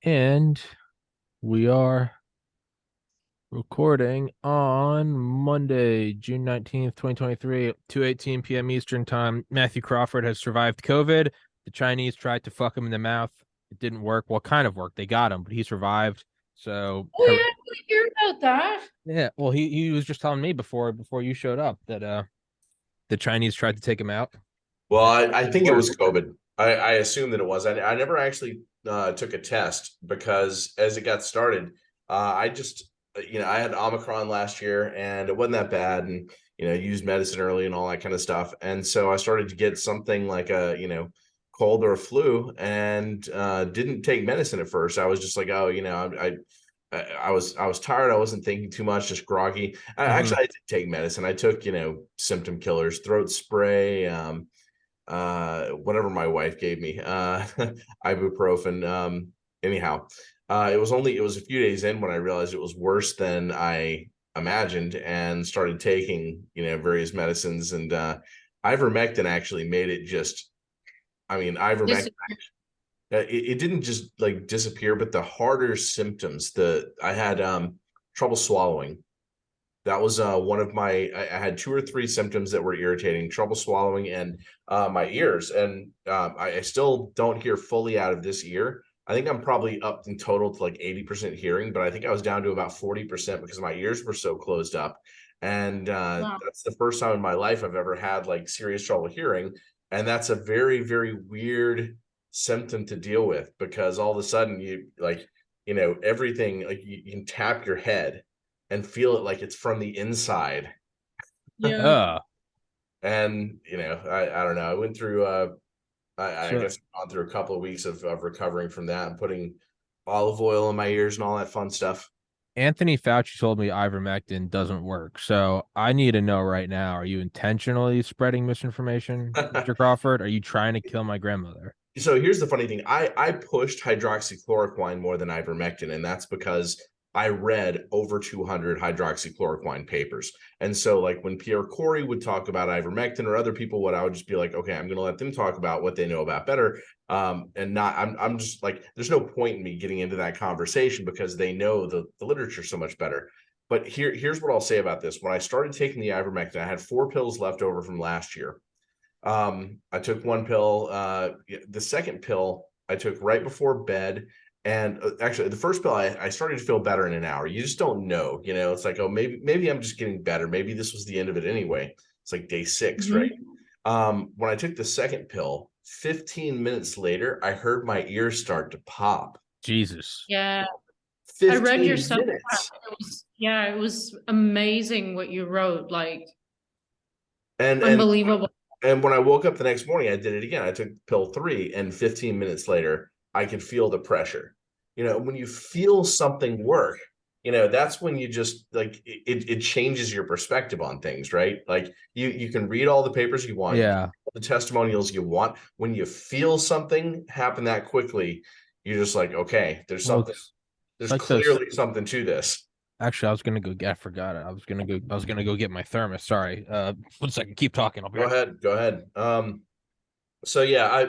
And we are recording on Monday, June 19th, 2023, 2:18 p.m. Eastern Time. Mathew Crawford has survived COVID. The Chinese tried to fuck him in the mouth. It didn't work. Well, kind of worked. They got him, but he survived. So, Oh yeah, I didn't hear about that. yeah, well, he was just telling me before you showed up that the Chinese tried to take him out. Well, And I it didn't think it work. was COVID. I assume that it was. I never actually took a test because as it got started, I just, I had Omicron last year and it wasn't that bad and, used medicine early and all that kind of stuff. And so I started to get something like a, cold or a flu and didn't take medicine at first. I was just like, oh, I was tired. I wasn't thinking too much, just groggy. Mhm. Actually, I did take medicine. I took, symptom killers, throat spray, whatever my wife gave me, ibuprofen. Anyhow, it was a few days in when I realized it was worse than I imagined and started taking, various medicines and ivermectin actually made it just, This ivermectin, it didn't just like disappear, but the harder symptoms, I had trouble swallowing. That was one of I had two or three symptoms that were irritating, trouble swallowing and my ears. And I still don't hear fully out of this ear. I think I'm probably up in total to like 80% hearing, but I think I was down to about 40% because my ears were so closed up. And wow. that's the first time in my life I've ever had like serious trouble hearing. And that's a very, very weird symptom to deal with because all of a sudden you like, everything like you can tap your head and feel it like it's from the inside. Yeah. Uh, And I don't know. I went through I so guess I've gone through a couple of weeks of recovering from that and putting olive oil in my ears and all that fun stuff. Anthony Fauci told me ivermectin doesn't work. So I need to know right now, are you intentionally spreading misinformation, Mr. Crawford? Are you trying to kill my grandmother? So here's the funny thing. I pushed hydroxychloroquine more than ivermectin, and that's because I read over 200 hydroxychloroquine papers. And so, like when Pierre Corey would talk about ivermectin or other people, what I would just be like, okay, I'm going to let them talk about what they know about better. And not, I'm just like, there's no point in me getting into that conversation because they know the literature so much better. But here's what I'll say about this. When I started taking the ivermectin, I had 4 pills left over from last year. I took one pill. The second pill I took right before bed. And actually, the first pill, I started to feel better in an hour. You just don't know, It's like, oh, maybe I'm just getting better. Maybe this was the end of it anyway. It's like day 6, right? Mhm. When I took the second pill, 15 minutes later, I heard my ears start to pop. Jesus. Yeah. I read your 15 stuff. minutes. It was amazing what you wrote. Like And and unbelievable. And when I woke up the next morning, I did it again. I took pill 3, and 15 minutes later, I could feel the pressure. When you feel something work, that's when you just like it changes your perspective on things, right? Like you can read all the papers you want, you can Yeah. read all the testimonials you want. When you feel something happen that quickly, you're just like, okay, Well, it's there's like this. clearly something to this. Actually, I was gonna go get. I forgot it. I was gonna go get my thermos. Sorry. 1 second. Keep talking. I'll be Go right. ahead, go ahead. So yeah,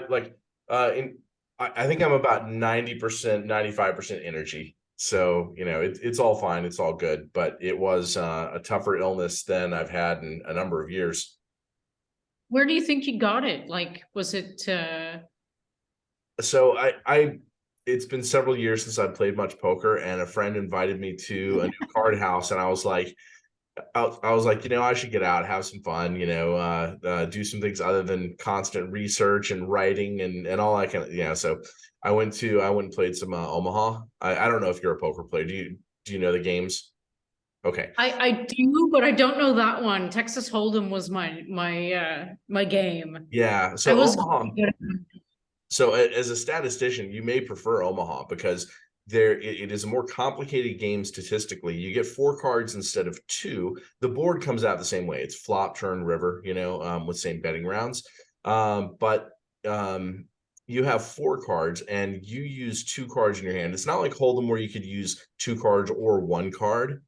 I think I'm about 90%, 95% energy. So, it's all fine, it's all good, but it was a tougher illness than I've had in a number of years. Where do you think you got it? Like, was it So it's been several years since I played much poker, and a friend invited me to a new card house, and I was like, I should get out, have some fun, do some things other than constant research and writing and all that kind of, So I went and played some Omaha. I don't know if you're a poker player. Do you know the games? Okay. I do, but I don't know that one. Texas Hold'em was my game. Yeah. I So was Omaha. good. So as a statistician, you may prefer Omaha because it is a more complicated game statistically. You get 4 cards instead of 2. The board comes out the same way. It's flop, turn, river, with same betting rounds. But you have 4 cards and you use 2 cards in your hand. It's not like Hold'em where you could use 2 cards or 1 card.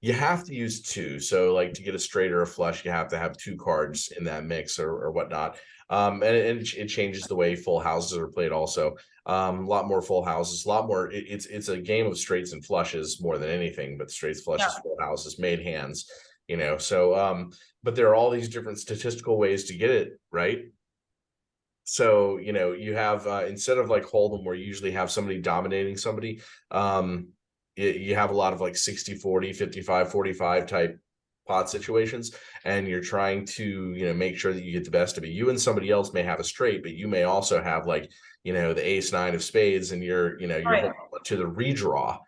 You have to use two. So like to get a straight or a flush, you have to have two cards in that mix or whatnot. And it changes the way full houses are played also. A lot more full houses, a lot more. It's a game of straights and flushes more than anything, but straights, flushes, Yeah. full houses, made hands, So but there are all these different statistical ways to get it right. So, you have instead of like Hold'em where you usually have somebody dominating somebody, you have a lot of like 60-40, 55-45 type pot situations, and you're trying to, make sure that you get the best of it. You and somebody else may have a straight, but you may also have like, the ace nine of spades, and you're Right. holding to the redraw,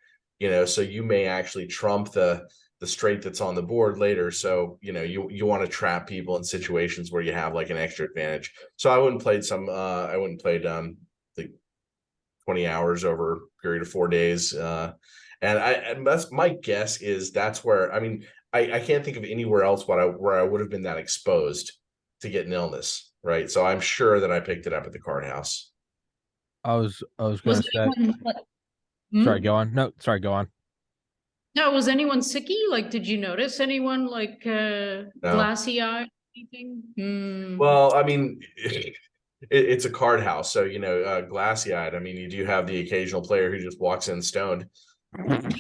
so you may actually trump the straight that's on the board later. So, you want to trap people in situations where you have like an extra advantage. So I wouldn't played like 20 hours over a period of 4 days. And that's my guess is that's where, I mean, I can't think of anywhere else where I would have been that exposed to get an illness. Right. So I'm sure that I picked it up at the card house. I was Was gonna say, anyone like, sorry, hmm? go on. No, sorry, go on. No, was anyone sicky? Like, did you notice anyone like No. glassy eye, anything? Hmm. Well, I mean, it's a card house, so glassy eyed. I mean, you do have the occasional player who just walks in stoned. And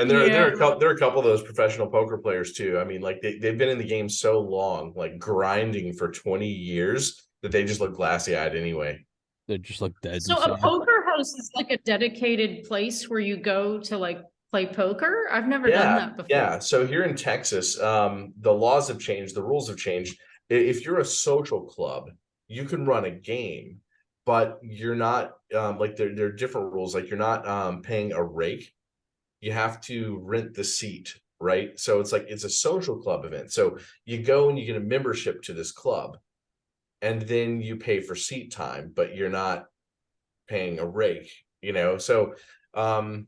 there Yeah. are a couple of those professional poker players too. I mean, like they've been in the game so long, like grinding for 20 years, that they just look glassy eyed anyway. They just look dead So a insane. poker house is like a dedicated place where you go to like play poker? I've never done Yeah, that before. yeah. So here in Texas, the laws have changed, the rules have changed. If you're a social club, you can run a game, but you're not like there are different rules. Like you're not paying a rake. You have to rent the seat, right? So it's like it's a social club event. So you go and you get a membership to this club, and then you pay for seat time, but you're not paying a rake, So um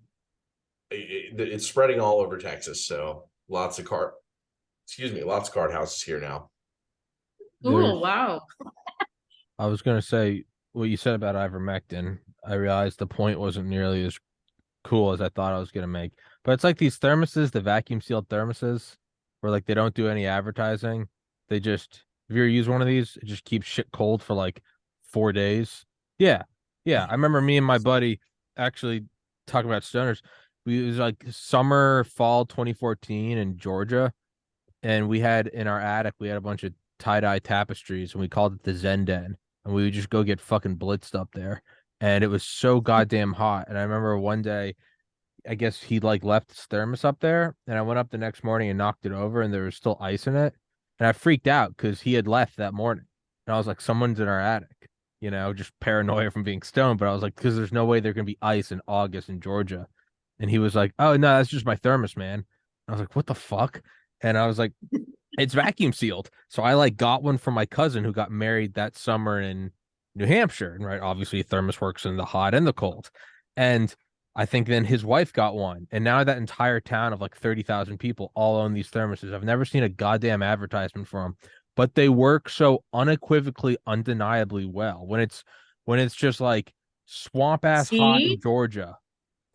it's spreading all over Texas. So lots of card houses here now. Cool. There's, Wow. I was gonna say what you said about ivermectin. I realized the point wasn't nearly as cool as I thought I was gonna make. But it's like these thermoses, the vacuum sealed thermoses, where like they don't do any advertising. They just, if you ever use one of these, it just keeps shit cold for like 4 days. Yeah. Yeah. I remember me and my buddy actually talking about stoners. It was like summer, fall 2014 in Georgia. And we had in our attic, we had a bunch of tie-dye tapestries, and we called it the Zen Den. And we would just go get fucking blitzed up there. And it was so goddamn hot. And I remember one day, I guess he like left his thermos up there, and I went up the next morning and knocked it over, and there was still ice in it. And I freaked out because he had left that morning. And I was like, someone's in our attic, just paranoia from being stoned. But I was like, because there's no way there can be ice in August in Georgia. And he was like, oh, no, that's just my thermos, man. I was like, what the fuck? And I was like, it's vacuum sealed. So I like got one for my cousin who got married that summer in New Hampshire. And right, obviously thermos works in the hot and the cold. And I think then his wife got one. And now that entire town of like 30,000 people all own these thermoses. I've never seen a goddamn advertisement for them, but they work so unequivocally, undeniably well. When it's just like swamp ass hot in See? Georgia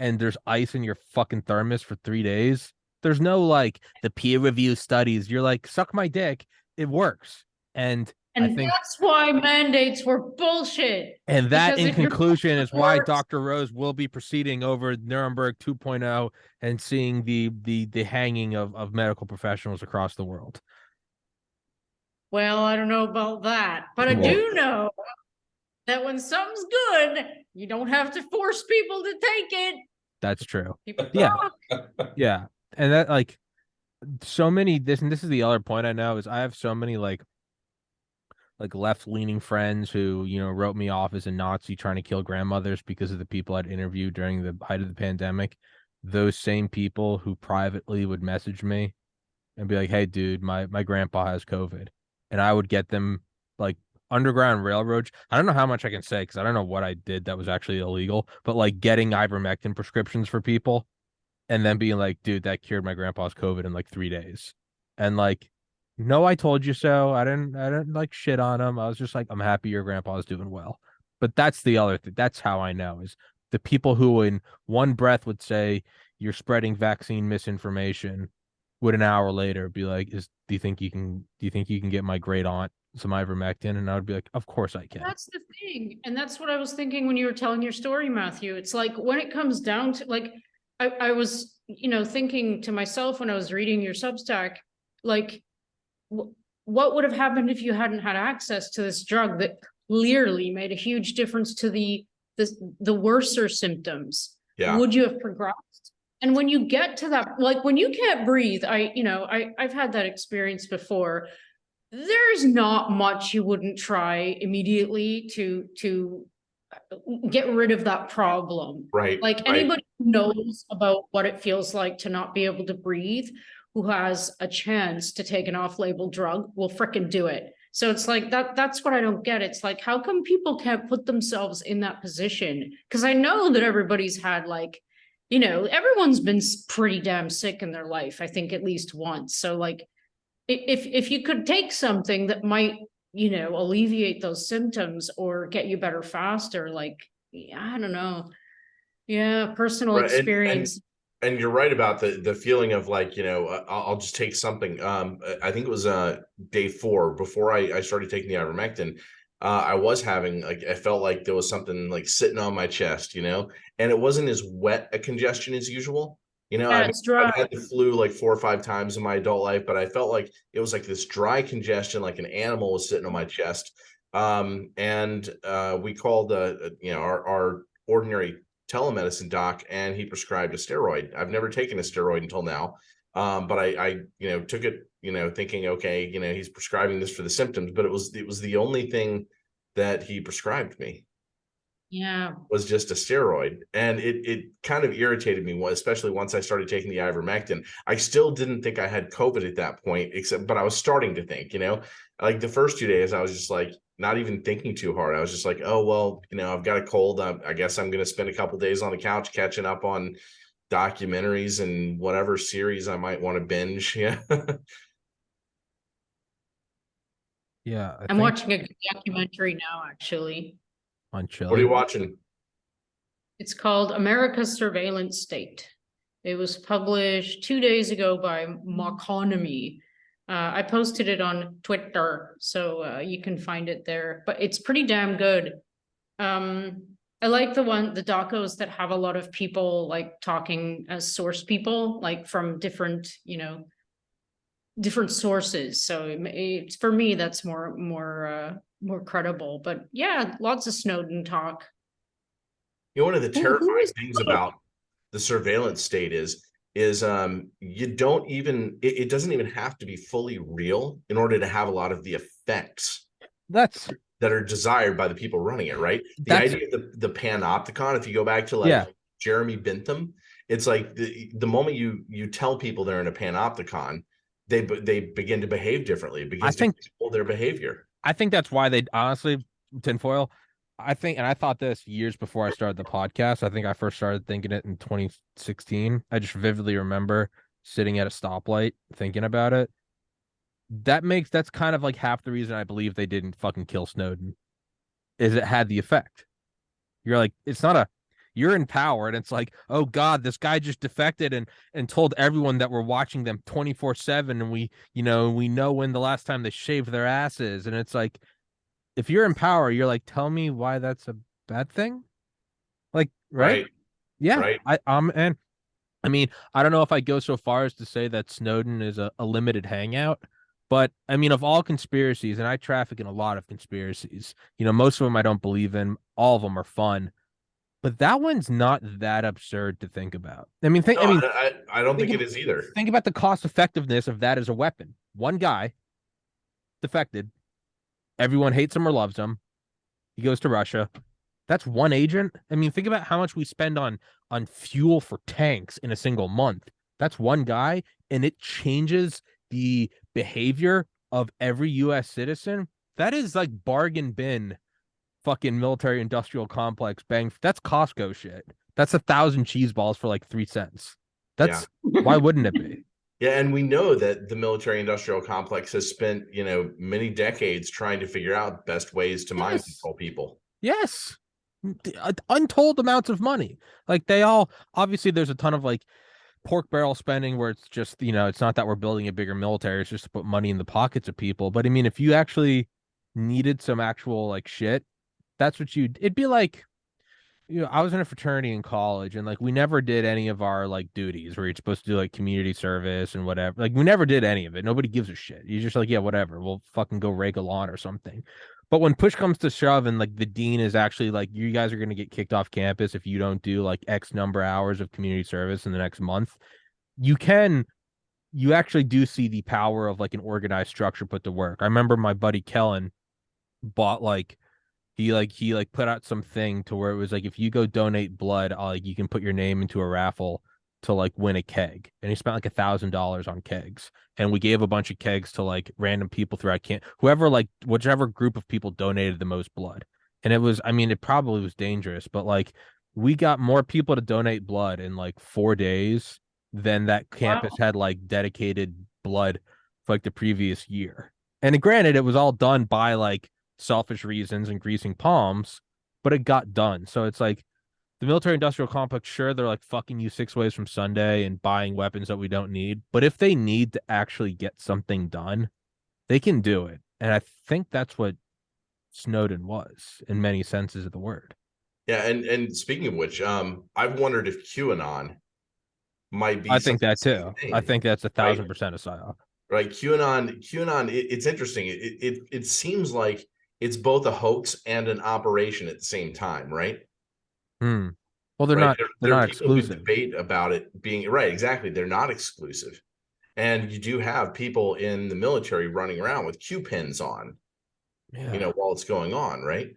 and there's ice in your fucking thermos for 3 days. There's no like the peer review studies. You're like, suck my dick. It works. And I And think, that's why mandates were bullshit. and that Because in if your conclusion is bullshit why works, Dr. Rose will be proceeding over Nuremberg 2.0 and seeing the hanging of medical professionals across the world. well, I don't know about that, but I Well, do know that when something's good, you don't have to force people to take it. That's true. People Yeah. talk. Yeah. And that like so many this is the other point I know is I have so many like left-leaning friends who, wrote me off as a Nazi trying to kill grandmothers because of the people I'd interviewed during the height of the pandemic. Those same people who privately would message me and be like, "Hey, dude, my grandpa has COVID," and I would get them like Underground Railroad. I don't know how much I can say because I don't know what I did that was actually illegal, but like getting ivermectin prescriptions for people and then being like, "Dude, that cured my grandpa's COVID in like 3 days," and like, no, I told you so. I didn't like shit on him. I was just like, I'm happy your grandpa's doing well. But that's the other thing. That's how I know is the people who in one breath would say you're spreading vaccine misinformation would an hour later be like, do you think you can get my great aunt some ivermectin? And I would be like, of course I can. That's the thing. And that's what I was thinking when you were telling your story, Matthew. It's like when it comes down to like, I was, thinking to myself when I was reading your Substack, like, what would have happened if you hadn't had access to this drug that clearly made a huge difference to the worser symptoms? Yeah. Would you have progressed? And when you get to that, like when you can't breathe, I've had that experience before. There's not much you wouldn't try immediately to get rid of that problem. Right. Like anybody who knows about what it feels like to not be able to breathe, who has a chance to take an off-label drug, will fricking do it. So it's like that's what I don't get. It's like, how come people can't put themselves in that position? Because I know that everybody's had like, everyone's been pretty damn sick in their life, I think at least once. So like, if you could take something that might, alleviate those symptoms or get you better faster, like, I don't know. Yeah, personal experience. And you're right about the feeling of like, I'll just take something. I think it was day 4 before I started taking the ivermectin. I was having like, I felt like there was something like sitting on my chest, and it wasn't as wet a congestion as usual. I've had the flu like 4 or 5 times in my adult life, but I felt like it was like this dry congestion, like an animal was sitting on my chest. And we called our ordinary telemedicine doc, and he prescribed a steroid. I've never taken a steroid until now, but I took it, thinking, okay, he's prescribing this for the symptoms, but it was the only thing that he prescribed me. Yeah, was just a steroid, and it kind of irritated me, especially once I started taking the ivermectin. I still didn't think I had COVID at that point, but I was starting to think, like the first 2 days I was just like not even thinking too hard. I was just like, oh well, I've got a cold. I guess I'm going to spend a couple days on the couch catching up on documentaries and whatever series I might want to binge. Yeah. Yeah, I'm watching a documentary now, actually. On Chile. What are you watching? It's called America's Surveillance State. It was published 2 days ago by Marconomy. I posted it on Twitter, so you can find it there. But it's pretty damn good. I like the docos that have a lot of people like talking as source people, like from different sources. So it's for me that's more credible. But yeah, lots of Snowden talk. One of the terrifying things about the surveillance state is you don't even it doesn't even have to be fully real in order to have a lot of the effects that are desired by the people running it, right? The idea of the panopticon, if you go back to like Jeremy Bentham, it's like the moment you tell people they're in a panopticon, they begin to behave differently. It begins to control their behavior. I think that's why they honestly, tinfoil, I think, and I thought this years before I started the podcast. I think I first started thinking it in 2016. I just vividly remember sitting at a stoplight thinking about it. That's kind of like half the reason I believe they didn't fucking kill Snowden, is it had the effect. You're like, you're in power, and it's like, oh God, this guy just defected and told everyone that we're watching them 24/7, and we know when the last time they shaved their asses, and it's like, if you're in power, you're like, tell me why that's a bad thing, like, right? Yeah, right. And I mean, I don't know if I go so far as to say that Snowden is a limited hangout, but I mean, of all conspiracies, and I traffic in a lot of conspiracies, most of them I don't believe in, all of them are fun. But that one's not that absurd to think about. I mean, I don't think it is either. Think about the cost effectiveness of that as a weapon. One guy defected. Everyone hates him or loves him. He goes to Russia. That's one agent. I mean, think about how much we spend on fuel for tanks in a single month. That's one guy, and it changes the behavior of every U.S. citizen. That is like bargain bin fucking military industrial complex bang. That's Costco shit. That's 1,000 cheese balls for like 3 cents. That's why wouldn't it be? Yeah, and we know that the military industrial complex has spent, many decades trying to figure out best ways to mind control people. Yes. untold amounts of money. Like they all obviously there's a ton of like pork barrel spending where it's just, it's not that we're building a bigger military, it's just to put money in the pockets of people. But I mean, if you actually needed some actual like shit, that's what it'd be like, I was in a fraternity in college and like we never did any of our like duties where you're supposed to do like community service and whatever. Like we never did any of it. Nobody gives a shit. You're just like, yeah, whatever. We'll fucking go rake a lawn or something. But when push comes to shove and like the dean is actually like, you guys are going to get kicked off campus if you don't do like X number of hours of community service in the next month, you actually do see the power of like an organized structure put to work. I remember my buddy Kellen bought like, he put out some thing to where it was like if you go donate blood, like you can put your name into a raffle to like win a keg, and he spent like $1,000 on kegs, and we gave a bunch of kegs to like random people throughout camp, whoever like whichever group of people donated the most blood. And it was, I mean, it probably was dangerous, but like we got more people to donate blood in like 4 days than that campus had like dedicated blood for like the previous year. And granted, it was all done by like selfish reasons and greasing palms, but it got done. So it's like the military industrial complex, sure, they're like fucking you 6 ways from Sunday and buying weapons that we don't need. But if they need to actually get something done, they can do it. And I think that's what Snowden was in many senses of the word. Yeah, and speaking of which, I've wondered if QAnon might be I think that too. I thing, think that's 1,000% right? a psyop. Right. QAnon, it's interesting. It seems like it's both a hoax and an operation at the same time, right? Hmm. Well, they're Right. not they're There are not people who exclusive. debate about it being right. Exactly. They're not exclusive. And you do have people in the military running around with Q pins on, Yeah. while it's going on, right?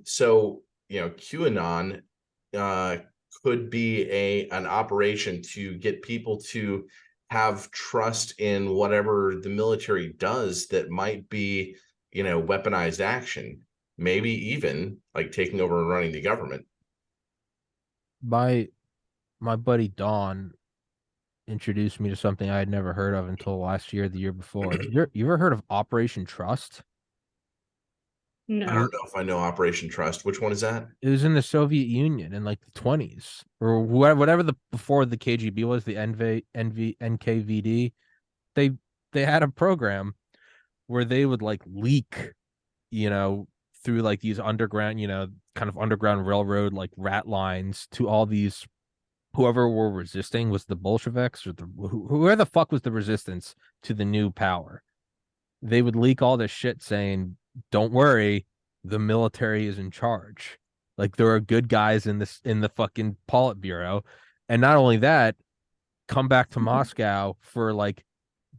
So, QAnon uh could be an operation to get people to have trust in whatever the military does that might be, weaponized action, maybe even like taking over and running the government. My buddy Don introduced me to something I had never heard of until last year, the year before. You ever heard of Operation Trust? I No. don't know if I know Operation Trust. Which one is that? It was in the Soviet Union in like the 20s or whatever the before the KGB was, the NKVD. They they had a program where they would like leak, you know, through like these underground, kind of underground railroad like rat lines to all these whoever were resisting was the Bolsheviks or whoever the fuck was the resistance to the new power. They would leak all this shit saying, "Don't worry, the military is in charge. Like there are good guys in the fucking Politburo." And not only that, come back to Moscow for like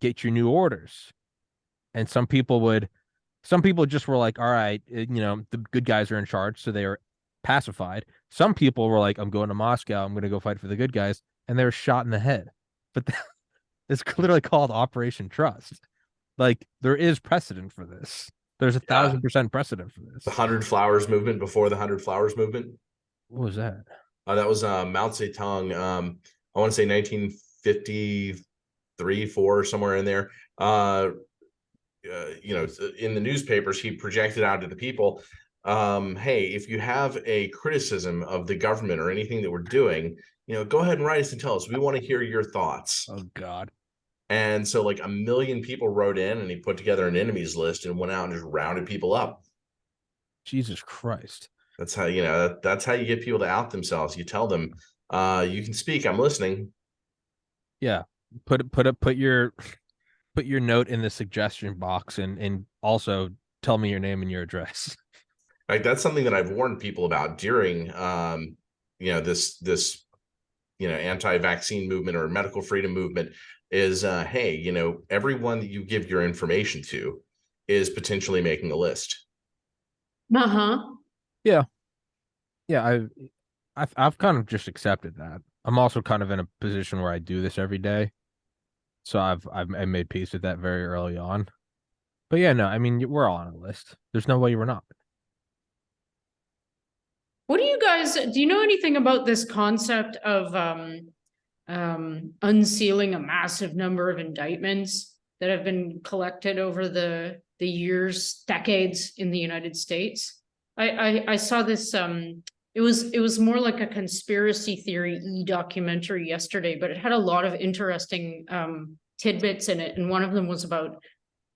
get your new orders. And some people just were like, all right, the good guys are in charge, so they were pacified. Some people were like, I'm going to Moscow, I'm going to go fight for the good guys, and they were shot in the head. But it's clearly called Operation Trust. Like there is precedent for this. There's Yeah, 1,000% precedent for the this. 100 Flowers movement before the 100 Flowers movement. What was that? That was Mao Zedong. I want to say 1953, four, somewhere in there. In the newspapers, he projected out to the people, hey, if you have a criticism of the government or anything that we're doing, go ahead and write us and tell us. We want to hear your thoughts. Oh God. And so like 1 million people wrote in, and he put together an enemies list and went out and just rounded people up. Jesus Christ. That's how, that's how you get people to out themselves. You tell them, you can speak, I'm listening. Yeah. Put your note in the suggestion box and also tell me your name and your address. Like that's something that I've warned people about during this anti-vaccine movement or medical freedom movement is hey, everyone that you give your information to is potentially making a list. Uh-huh. Yeah. Yeah, I've kind of just accepted that. I'm also kind of in a position where I do this every day. So I made peace with that very early on. But yeah, no, I mean we're all on a list. There's no way you were not. What do you know anything about this concept of unsealing a massive number of indictments that have been collected over the years, decades in the United States? I saw this it was more like a conspiracy theory documentary yesterday, but it had a lot of interesting tidbits in it, and one of them was about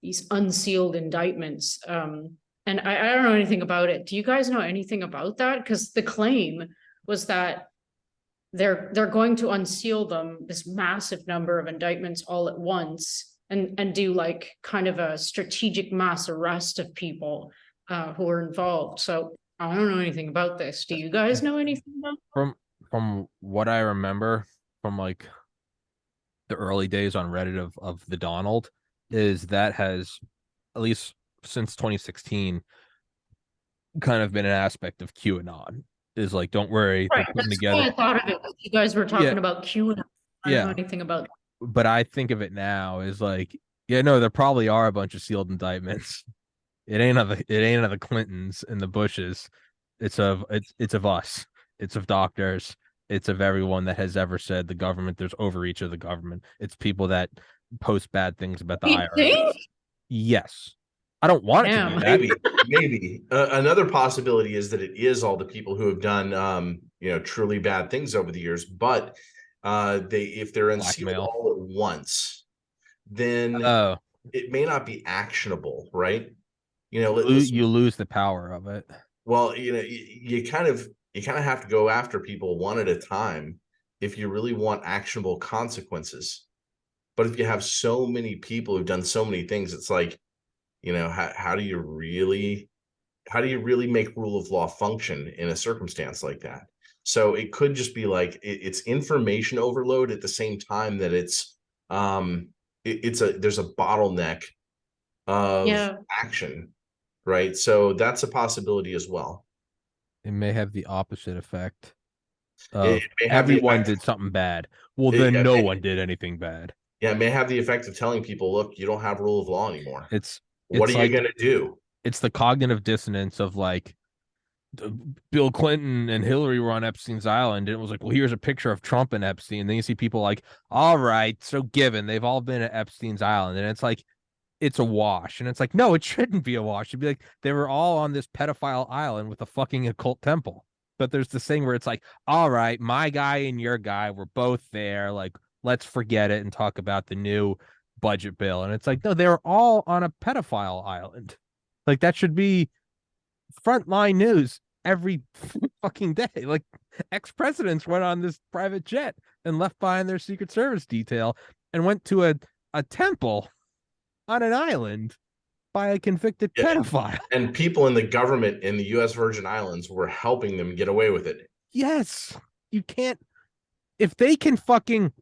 these unsealed indictments. And I don't know anything about it. Do you guys know anything about that? Because the claim was that they're going to unseal them, this massive number of indictments all at once, and do like kind of a strategic mass arrest of people who are involved. So I don't know anything about this. Do you guys know anything about From what I remember from like the early days on Reddit of the Donald, is that has, at least since 2016, kind of been an aspect of QAnon. Is like, don't worry, they're right? putting That's together. why I thought of it. You guys were talking Yeah, about QAnon. I don't know anything about it. but I think of it now as like, yeah, no, there probably are a bunch of sealed indictments. It ain't of the Clintons and the Bushes. It's of us. It's of doctors. It's of everyone that has ever said the government. There's overreach of the government. It's people that post bad things about the You IRS. think? Yes, I don't want it to Damn. be that. Maybe. Another possibility is that it is all the people who have done, truly bad things over the years. But if they're unsealed Blackmail. all at once, then Oh, it may not be actionable, right? you lose the power of it. Well, you kind of have to go after people one at a time if you really want actionable consequences. But if you have so many people who've done so many things, it's like, how do you really make rule of law function in a circumstance like that? So it could just be like it's information overload at the same time that there's a bottleneck of action, right? So that's a possibility as well. It may have the opposite effect It of may have the everyone effect did something bad. Well, it, then it no may, one did anything bad. yeah, it may have the effect of telling people, look, you don't have rule of law anymore. It's What are it's you like going to do? it's the cognitive dissonance of like Bill Clinton and Hillary were on Epstein's island, and it was like, well, here's a picture of Trump and Epstein. And then you see people like, all right, so given they've all been at Epstein's island, and it's like it's a wash, and it's like, no, it shouldn't be a wash. It'd be like they were all on this pedophile island with a fucking occult temple. But there's this thing where it's like, all right, my guy and your guy were both there. Like, let's forget it and talk about the new budget bill. And it's like, no, they were all on a pedophile island. Like, that should be frontline news every fucking day. Like, ex-presidents went on this private jet and left behind their Secret Service detail and went to a temple on an island by a convicted pedophile. And people in the government in the U.S. Virgin Islands were helping them get away with it. Yes. You can't, if they can fucking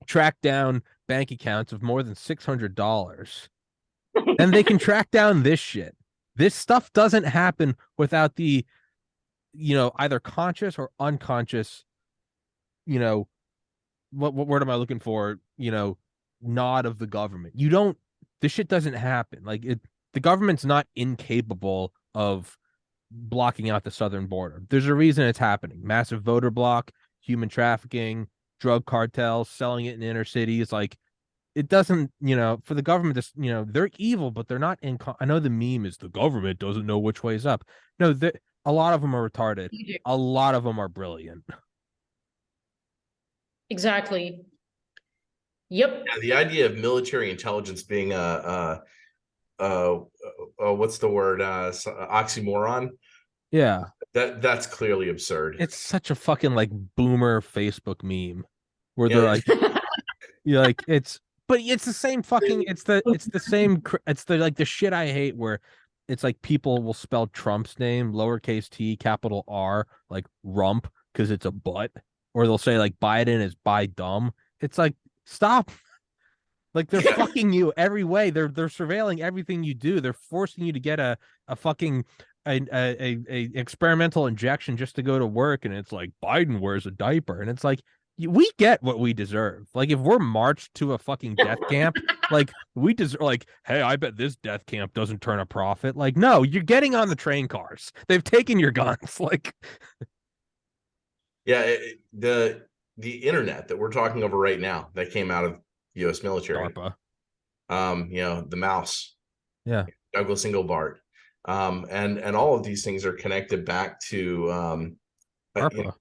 track down bank accounts of more than $600, then they can track down this shit. This stuff doesn't happen without the, either conscious or unconscious, what word am I looking for? Nod of the government. This shit doesn't happen. Like, the government's not incapable of blocking out the southern border. There's a reason it's happening. Massive voter block, human trafficking, drug cartels, selling it in inner cities. Like, it doesn't, for the government, they're evil, but they're not I know the meme is the government doesn't know which way is up. No, a lot of them are retarded. A lot of them are brilliant. Exactly. Yep. Yeah, the idea of military intelligence being what's the word? Oxymoron. Yeah. That's clearly absurd. It's such a fucking like boomer Facebook meme where they're like, you're like, but it's the same fucking, it's the like the shit I hate where it's like people will spell Trump's name, lowercase t, capital R, like rump, because it's a butt, or they'll say like Biden is by dumb. It's like, stop. Like, they're fucking you every way. They're surveilling everything you do. They're forcing you to get a fucking a experimental injection just to go to work, and it's like Biden wears a diaper, and it's like, we get what we deserve. Like, if we're marched to a fucking death camp, like, we deserve, like, hey, I bet this death camp doesn't turn a profit. Like, no, you're getting on the train cars. They've taken your guns. Like, yeah, the internet that we're talking over right now that came out of U.S. military, DARPA. the mouse, yeah, Douglas Engelbart, And all of these things are connected back to ARPA.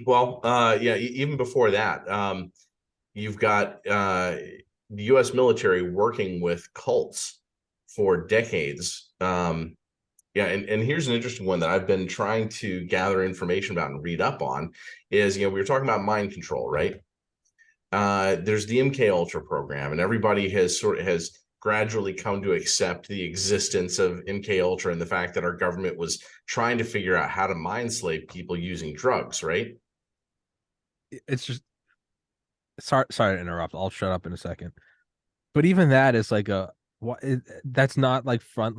well, yeah, even before that, you've got the U.S. military working with cults for decades. Yeah, and here's an interesting one that I've been trying to gather information about and read up on is, we were talking about mind control, right? There's the MK Ultra program, and everybody has gradually come to accept the existence of MK Ultra and the fact that our government was trying to figure out how to mind slave people using drugs, right? It's just sorry to interrupt. I'll shut up in a second. But even that is like that's not like front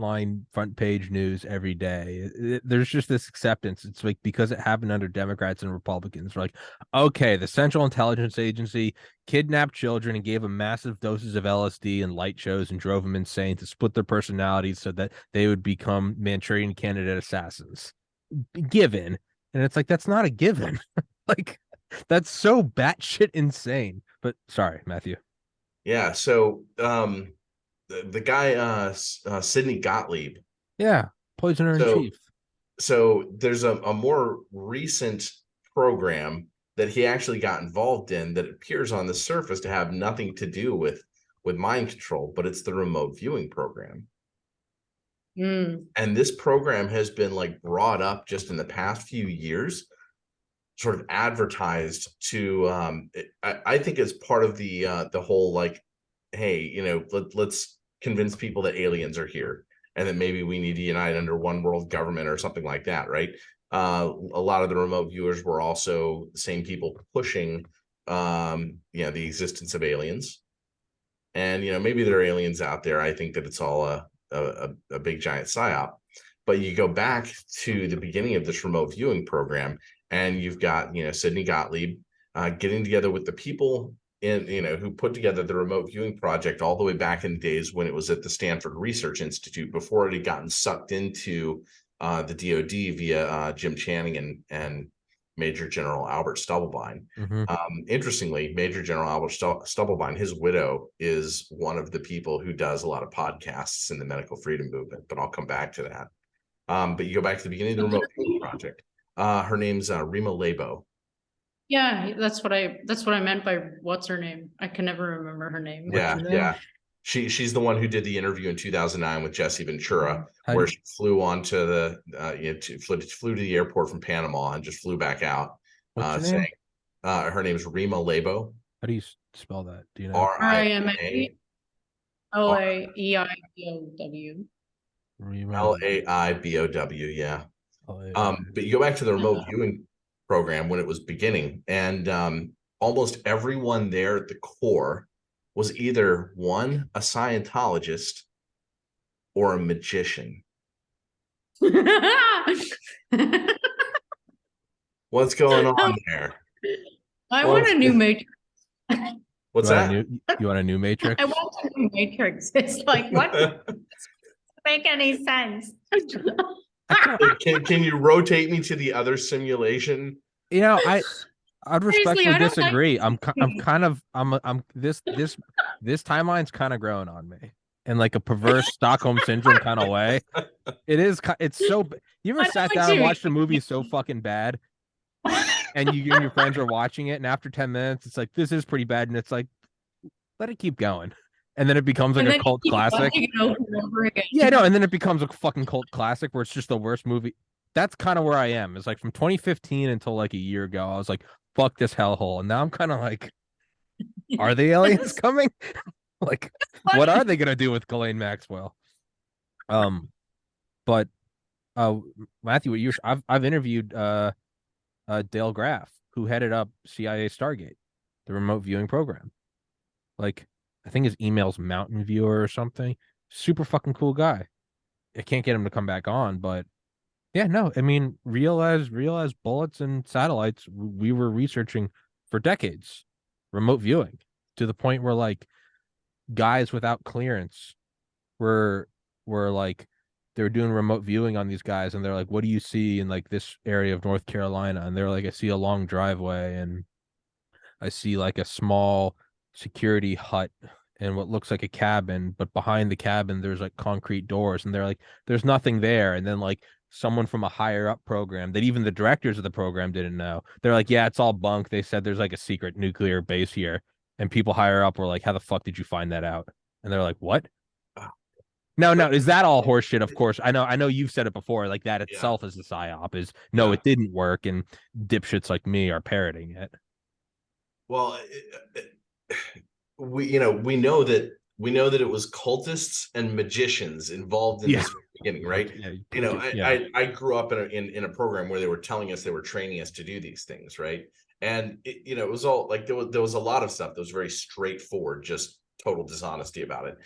page news every day. There's just this acceptance. It's like because it happened under Democrats and Republicans. We're like, okay, the Central Intelligence Agency kidnapped children and gave them massive doses of LSD and light shows and drove them insane to split their personalities so that they would become Manchurian candidate assassins. Given. And it's like, that's not a given. Like, that's so batshit insane. But sorry, Matthew. Yeah. So the guy Sidney Gottlieb. Yeah, poisoner in chief. So there's a more recent program that he actually got involved in that appears on the surface to have nothing to do with mind control, but it's the remote viewing program. And this program has been like brought up just in the past few years, sort of advertised to I think it's part of the whole like, hey, let's convince people that aliens are here and that maybe we need to unite under one world government or something like that, right? A lot of the remote viewers were also the same people pushing the existence of aliens. And maybe there are aliens out there. I think that it's all a big giant psyop. But you go back to the beginning of this remote viewing program, and you've got Sidney Gottlieb getting together with the people who put together the remote viewing project all the way back in the days when it was at the Stanford Research Institute, before it had gotten sucked into the DoD via Jim Channing and Major General Albert Stubblebine. Interestingly, Major General Albert Stubblebine, his widow, is one of the people who does a lot of podcasts in the medical freedom movement, but I'll come back to that. But you go back to the beginning of the remote viewing project. Her name's Rima Labo. Yeah, that's what I meant by what's her name. I can never remember her name. Yeah. She's the one who did the interview in 2009 with Jesse Ventura, where she flew onto flew to the airport from Panama and just flew back out. What's her name? Her name is Rima Labo. How do you spell that? Do you know? RIMA LAIBOW. LAIBOW. Yeah. But you go back to the remote viewing program when it was beginning, and almost everyone there at the core was either a Scientologist or a magician. What's going on there? I want a new Matrix. What's that? You want a new Matrix? I want a new Matrix. It's like, what? Doesn't make any sense. Can you rotate me to the other simulation? I'd respectfully disagree. This timeline's kind of growing on me in like a perverse Stockholm syndrome kind of way. It's so. You ever sat down and watched a movie so fucking bad, and you and your friends are watching it, and after 10 minutes, it's like, this is pretty bad, and it's like, let it keep going. And then it becomes like a cult classic. Yeah, no, and then it becomes a fucking cult classic where it's just the worst movie. That's kind of where I am. It's like from 2015 until like a year ago, I was like, fuck this hellhole. And now I'm kind of like, are the aliens coming? Like, what are they gonna do with Ghislaine Maxwell? But Matthew, I've interviewed Dale Graff, who headed up CIA Stargate, the remote viewing program. Like, I think his email's Mountain Viewer or something. Super fucking cool guy. I can't get him to come back on, but yeah, no, I mean, real as bullets and satellites, we were researching for decades, remote viewing, to the point where like guys without clearance were like, they were doing remote viewing on these guys, and they're like, what do you see in like this area of North Carolina? And they're like, I see a long driveway, and I see like a small security hut, in what looks like a cabin, but behind the cabin there's like concrete doors, and they're like, there's nothing there. And then like someone from a higher up program that even the directors of the program didn't know, they're like, yeah, it's all bunk. They said there's like a secret nuclear base here, and people higher up were like, how the fuck did you find that out? And they're like, what? No, is that all horseshit? Of course, I know you've said it before. Like that Yeah. itself is the psyop. Is no, it didn't work, and dipshits like me are parroting it. Well, we know that it was cultists and magicians involved in this beginning, right? I grew up in a program where they were telling us, they were training us to do these things, right? And it was all like there was a lot of stuff that was very straightforward, just total dishonesty about it.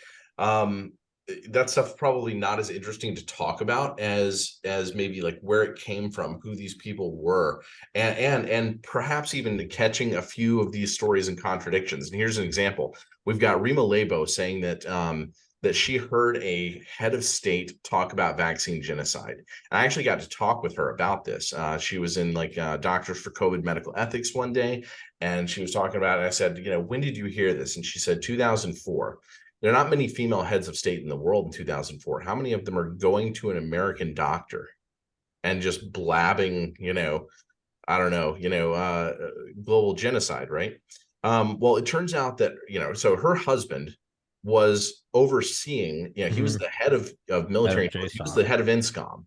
That stuff's probably not as interesting to talk about as maybe like where it came from, who these people were, and perhaps even catching a few of these stories and contradictions. And here's an example. We've got Rima Lebo saying that that she heard a head of state talk about vaccine genocide. And I actually got to talk with her about this. She was in like Doctors for COVID Medical Ethics one day, and she was talking about it. I said, when did you hear this? And she said 2004. There are not many female heads of state in the world in 2004. How many of them are going to an American doctor and just blabbing, I don't know, global genocide, right? Well, it turns out that, so her husband was overseeing, he was the head of military, he was the head of INSCOM,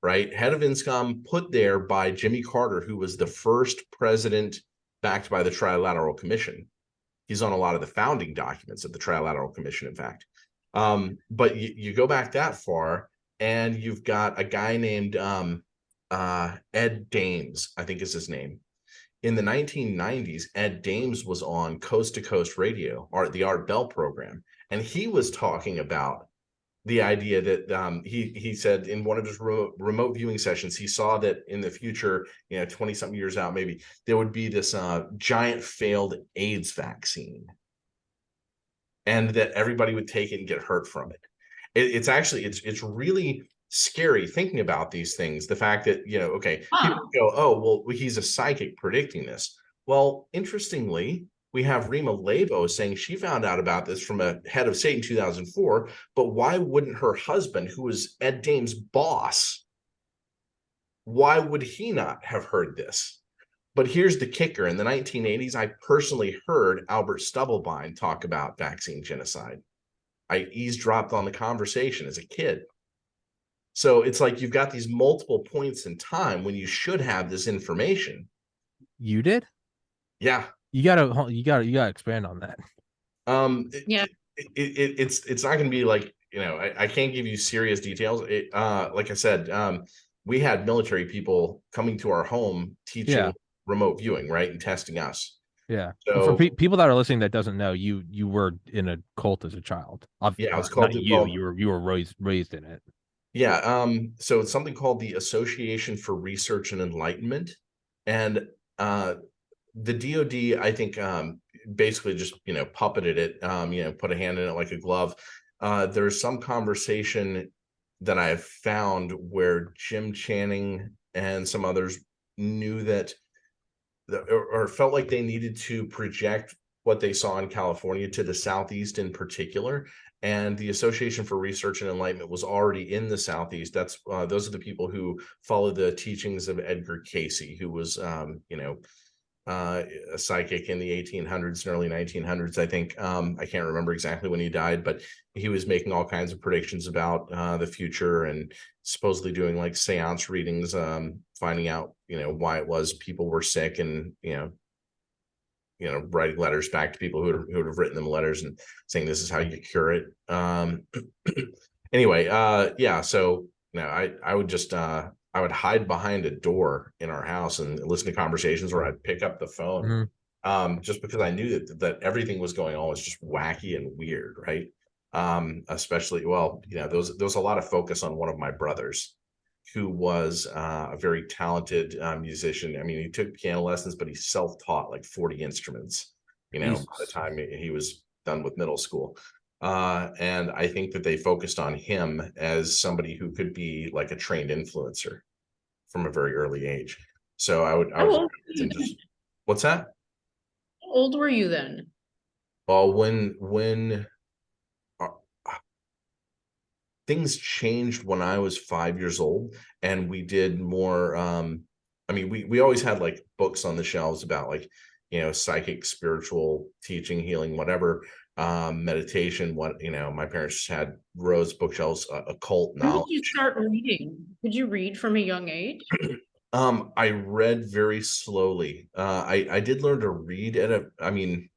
right? Head of INSCOM, put there by Jimmy Carter, who was the first president backed by the Trilateral Commission. He's on a lot of the founding documents of the Trilateral Commission, in fact. But you go back that far, and you've got a guy named Ed Dames, I think is his name. In the 1990s, Ed Dames was on Coast to Coast Radio, or the Art Bell program, and he was talking about the idea that he said in one of his remote viewing sessions, he saw that in the future, 20 something years out, maybe there would be this giant failed AIDS vaccine, and that everybody would take it and get hurt from it. It's actually, it's really scary thinking about these things. The fact that, people go, oh, well, he's a psychic predicting this. Well, interestingly, we have Rima Lebo saying she found out about this from a head of state in 2004, but why wouldn't her husband, who was Ed Dames' boss, why would he not have heard this? But here's the kicker. In the 1980s, I personally heard Albert Stubblebine talk about vaccine genocide. I eavesdropped on the conversation as a kid. So it's like you've got these multiple points in time when you should have this information. You did? Yeah. You gotta expand on that. It's not going to be like, I can't give you serious details. Like I said, we had military people coming to our home teaching remote viewing, right, and testing us. Yeah. So for people that are listening that doesn't know, you were in a cult as a child. Yeah, it's called you were raised in it. Yeah. So it's something called the Association for Research and Enlightenment, and the DoD, I think, basically just puppeted it, put a hand in it like a glove. There's some conversation that I've found where Jim Channing and some others knew that, or felt like they needed to project what they saw in California to the Southeast in particular. And the Association for Research and Enlightenment was already in the Southeast. That's those are the people who followed the teachings of Edgar Cayce, who was, a psychic in the 1800s and early 1900s, I think. I can't remember exactly when he died, but he was making all kinds of predictions about the future, and supposedly doing like seance readings, finding out, why it was people were sick, and, writing letters back to people who would have written them letters and saying, this is how you cure it. Anyway, yeah. So, I would just, I would hide behind a door in our house and listen to conversations, or I'd pick up the phone, just because I knew that everything was going on was just wacky and weird, right? Especially, there was a lot of focus on one of my brothers, who was a very talented musician. I mean, he took piano lessons, but he self-taught like 40 instruments, by the time he was done with middle school. And I think that they focused on him as somebody who could be like a trained influencer from a very early age. So I would just, what's that? How old were you then? when uh, things changed when I was 5 years old, and we did more. I mean, we always had like books on the shelves about like, psychic, spiritual teaching, healing, whatever, meditation. What, my parents just had rows of bookshelves, occult When did knowledge. you start reading? Did you read from a young age? I read very slowly. I did learn to read I mean,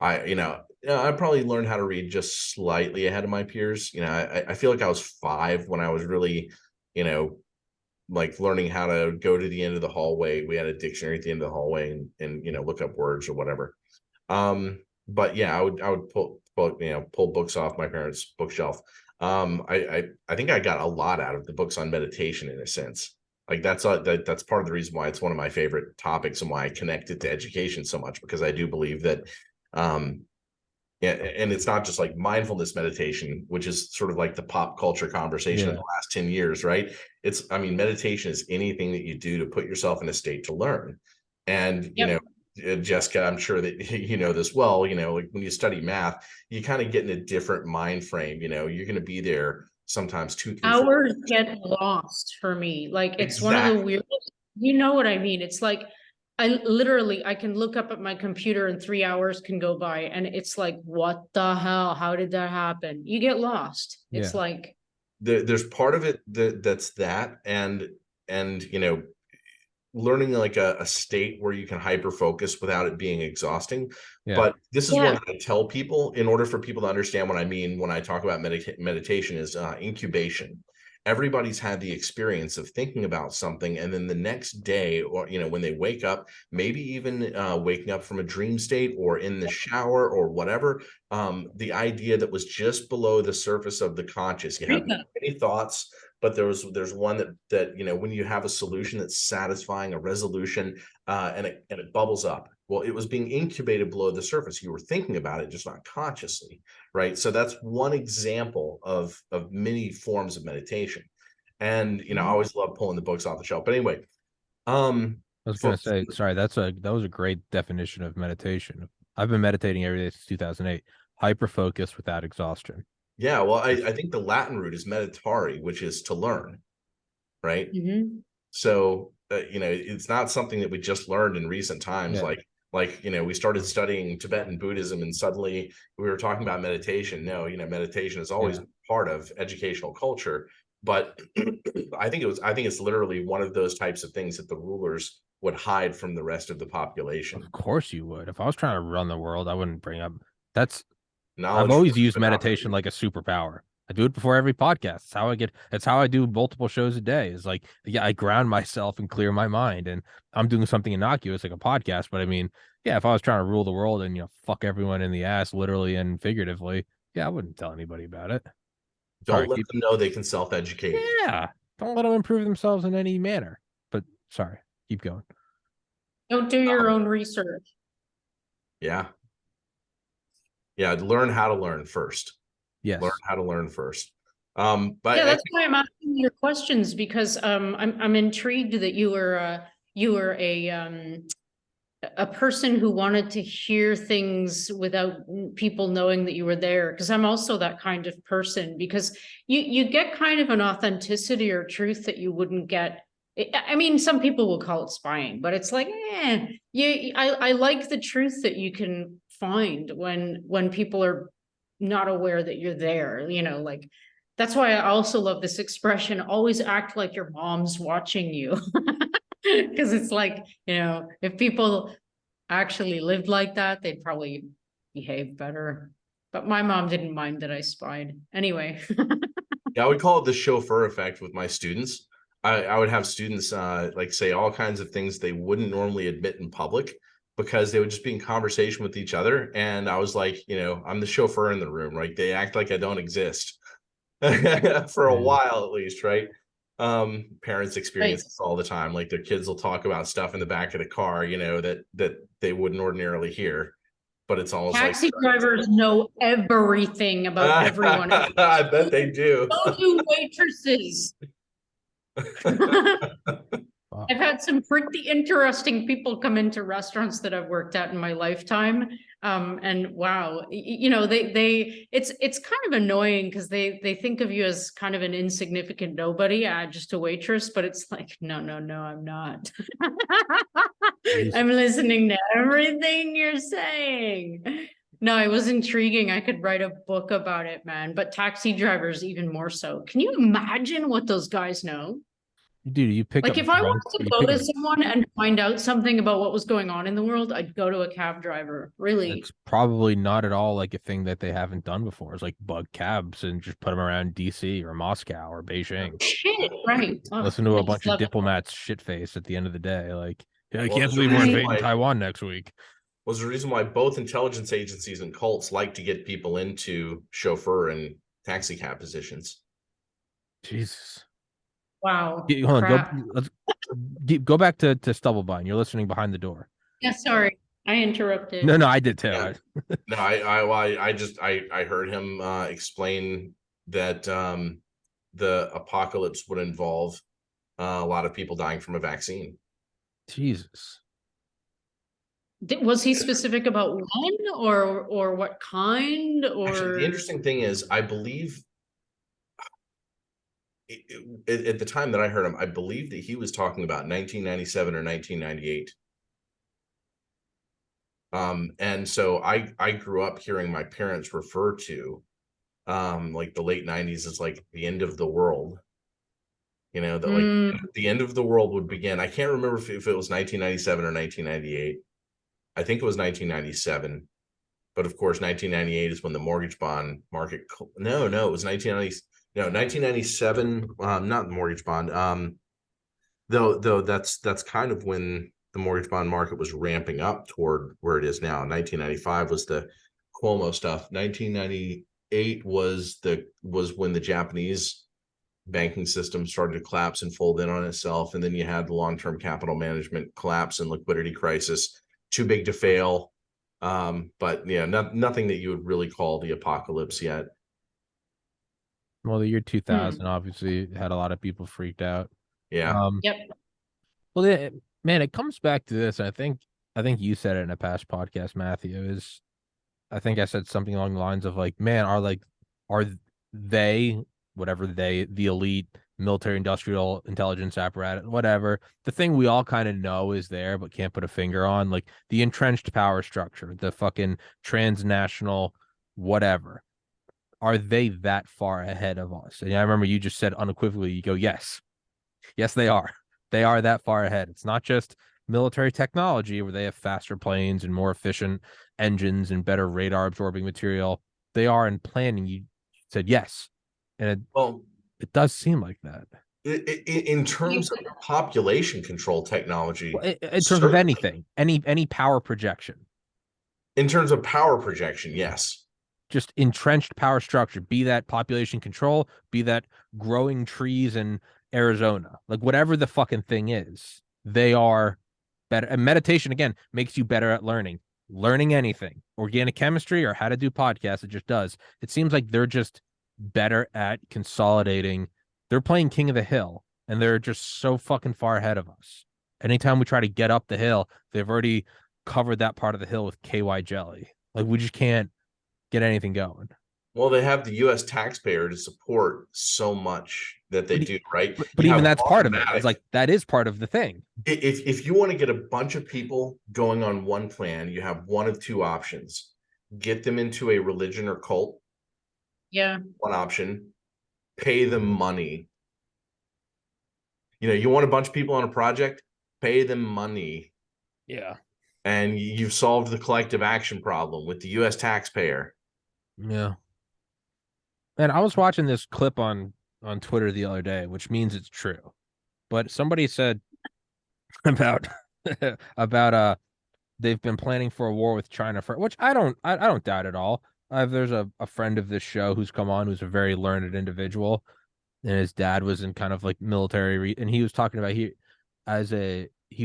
I probably learned how to read just slightly ahead of my peers. I feel like I was 5 when I was really, you know, like learning how to go to the end of the hallway. We had a dictionary at the end of the hallway, and look up words or whatever. But yeah, I would pull books off my parents' bookshelf. I think I got a lot out of the books on meditation in a sense. Like that's part of the reason why it's one of my favorite topics and why I connect it to education so much, because I do believe that um yeah, and it's not just like mindfulness meditation, which is sort of like the pop culture conversation of Yeah. the last 10 years, right? I mean, meditation is anything that you do to put yourself in a state to learn. And, Yep. Jessica, I'm sure that you know this well, like when you study math, you kind of get in a different mind frame. You're going to be there sometimes 2, 3, 4. Hours get lost for me. Like it's one of the Exactly. weirdest, you know what I mean? It's like I can look up at my computer and 3 hours can go by and it's like, what the hell? How did that happen? You get lost. It's Yeah. like, There's part of it that's that, and learning like a state where you can hyper focus without it being exhausting. Yeah. But this is yeah, one that I tell people in order for people to understand what I mean when I talk about meditation is incubation. Everybody's had the experience of thinking about something, and then the next day, or when they wake up, maybe even waking up from a dream state or in the shower or whatever, the idea that was just below the surface of the conscious. You have Rika. many thoughts, but there's one that when you have a solution that's satisfying, a resolution, and it bubbles up. Well, it was being incubated below the surface. You were thinking about it, just not consciously, right? So that's one example of many forms of meditation. And I always love pulling the books off the shelf. But anyway, I was for gonna say, sorry, that was a great definition of meditation. I've been meditating every day since 2008. Hyper focus without exhaustion. yeah, well, I think the Latin root is meditare, which is to learn, right? Mhm. So it's not something that we just learned in recent times. Yeah. Like we started studying Tibetan Buddhism and suddenly we were talking about meditation. No, meditation is always Yeah. part of educational culture, but I think it's literally one of those types of things that the rulers would hide from the rest of the population. Of course you would. If I was trying to run the world, I wouldn't bring up that's I've Knowledge always first, used but not meditation like a superpower. I do it before every podcast. It's how I do multiple shows a day. Is like, yeah, I ground myself and clear my mind. And I'm doing something innocuous like a podcast. But I mean, yeah, if I was trying to rule the world and fuck everyone in the ass, literally and figuratively, yeah, I wouldn't tell anybody about it. don't Sorry, let them know they can self-educate. yeah. Don't let them improve themselves in any manner. But sorry, keep going. Don't do your own research. Yeah. Yeah, learn how to learn first. Yes. Learn how to learn first. But Yeah, that's why I'm asking your questions because I'm intrigued that you were a person who wanted to hear things without people knowing that you were there, because I'm also that kind of person, because you get kind of an authenticity or truth that you wouldn't get. I mean, some people will call it spying, but it's like, I like the truth that you can find when people are not aware that you're there, like that's why I also love this expression, always act like your mom's watching you. Because it's like, if people actually lived like that, they'd probably behave better. But my mom didn't mind that I spied. Anyway. yeah, I would call it the chauffeur effect with my students. I would have students like say all kinds of things they wouldn't normally admit in public because they would just be in conversation with each other. And I was like, I'm the chauffeur in the room, right? They act like I don't exist for a while at least, right? Parents experience this all the time. Like their kids will talk about stuff in the back of the car, that they wouldn't ordinarily hear. But it's almost Taxi like drivers know everything about everyone. I bet they do. So do waitresses. I've had some pretty interesting people come into restaurants that I've worked at in my lifetime. And wow, you know, it's kind of annoying because they think of you as kind of an insignificant nobody, just a waitress, but it's like, no, I'm not. I'm listening to everything you're saying. No, it was intriguing. I could write a book about it, man. But taxi drivers even more so. Can you imagine what those guys know? Dude, you pick Like up if I drunk, wanted to you go pick to up. someone and find out something about what was going on in the world, I'd go to a cab driver. Really? It's probably not at all like a thing that they haven't done before. It's like bug cabs and just put them around DC or Moscow or Beijing. Shit, right. Oh, Listen to a next bunch of level. diplomats shit face at the end of the day. Like, yeah, I Well, can't there's a believe we're reason invading why- Taiwan next week. Was the reason why both intelligence agencies and cults like to get people into chauffeur and taxi cab positions. Jesus. Wow. Hold on, Crap. go back to Stubblebine. You're listening behind the door. Yeah, sorry. I interrupted. No, I did too. Yeah. No, I heard him explain that the apocalypse would involve a lot of people dying from a vaccine. Jesus. Was he specific about when or what kind or Actually, the interesting thing is, I believe at the time that I heard him, I believe that he was talking about 1997 or 1998. And so I grew up hearing my parents refer to like the late 90s as like the end of the world. You know, that like the end of the world would begin. I can't remember if it was 1997 or 1998. I think it was 1997. But of course, 1998 is when the mortgage bond market. No, it was 1990. No, 1997. Not the mortgage bond. Though that's kind of when the mortgage bond market was ramping up toward where it is now. 1995 was the Cuomo stuff. 1998 was when the Japanese banking system started to collapse and fold in on itself, and then you had the long-term capital management collapse and liquidity crisis. Too big to fail. But yeah, nothing that you would really call the apocalypse yet. Well, the year 2000 obviously had a lot of people freaked out. Yeah. Yep. Well, man, it comes back to this. I think you said it in a past podcast, Matthew. I think I said something along the lines of like, man, are they, whatever the elite military industrial intelligence apparatus, whatever, the thing we all kind of know is there but can't put a finger on, like the entrenched power structure, the fucking transnational whatever, are they that far ahead of us? And I remember you just said unequivocally, you go, yes, they are that far ahead. It's not just military technology where they have faster planes and more efficient engines and better radar absorbing material. They are in planning. You said yes, and it does seem like that. In terms of population control technology, in terms of anything, any power projection. In terms of power projection, yes. Just entrenched power structure, be that population control, be that growing trees in Arizona, like whatever the fucking thing is, they are better. And meditation, again, makes you better at learning anything, organic chemistry or how to do podcasts. It just does. It seems like they're just better at consolidating. They're playing king of the hill and they're just so fucking far ahead of us. Anytime we try to get up the hill, they've already covered that part of the hill with KY jelly. Like we just can't get anything going. Well, they have the U.S. taxpayer to support so much that they do, right? But even that's part of it. It's like that is part of the thing. If you want to get a bunch of people going on one plan, you have one of two options: get them into a religion or cult. Yeah. One option, pay them money. You know, you want a bunch of people on a project, pay them money. Yeah. And you've solved the collective action problem with the U.S. taxpayer. Yeah. And I was watching this clip on Twitter the other day, which means it's true. But somebody said about they've been planning for a war with China which I don't doubt at all. There's a friend of this show who's come on who's a very learned individual, and his dad was in kind of like military, and he was talking about he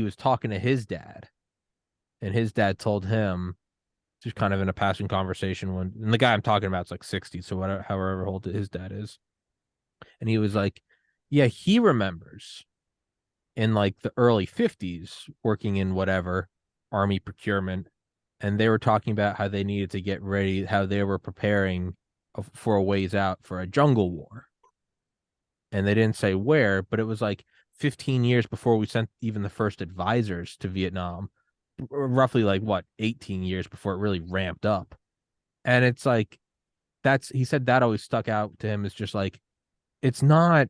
was talking to his dad, and his dad told him, just kind of in a passing conversation, and the guy I'm talking about is like 60, so whatever, however old his dad is, and he was like, yeah, he remembers in like the early 50s working in whatever army procurement, and they were talking about how they needed to get ready, how they were preparing for a ways out for a jungle war. And they didn't say where, but it was like 15 years before we sent even the first advisors to Vietnam, roughly like what, 18 years before it really ramped up. And it's like, he said that always stuck out to him as just like, it's not,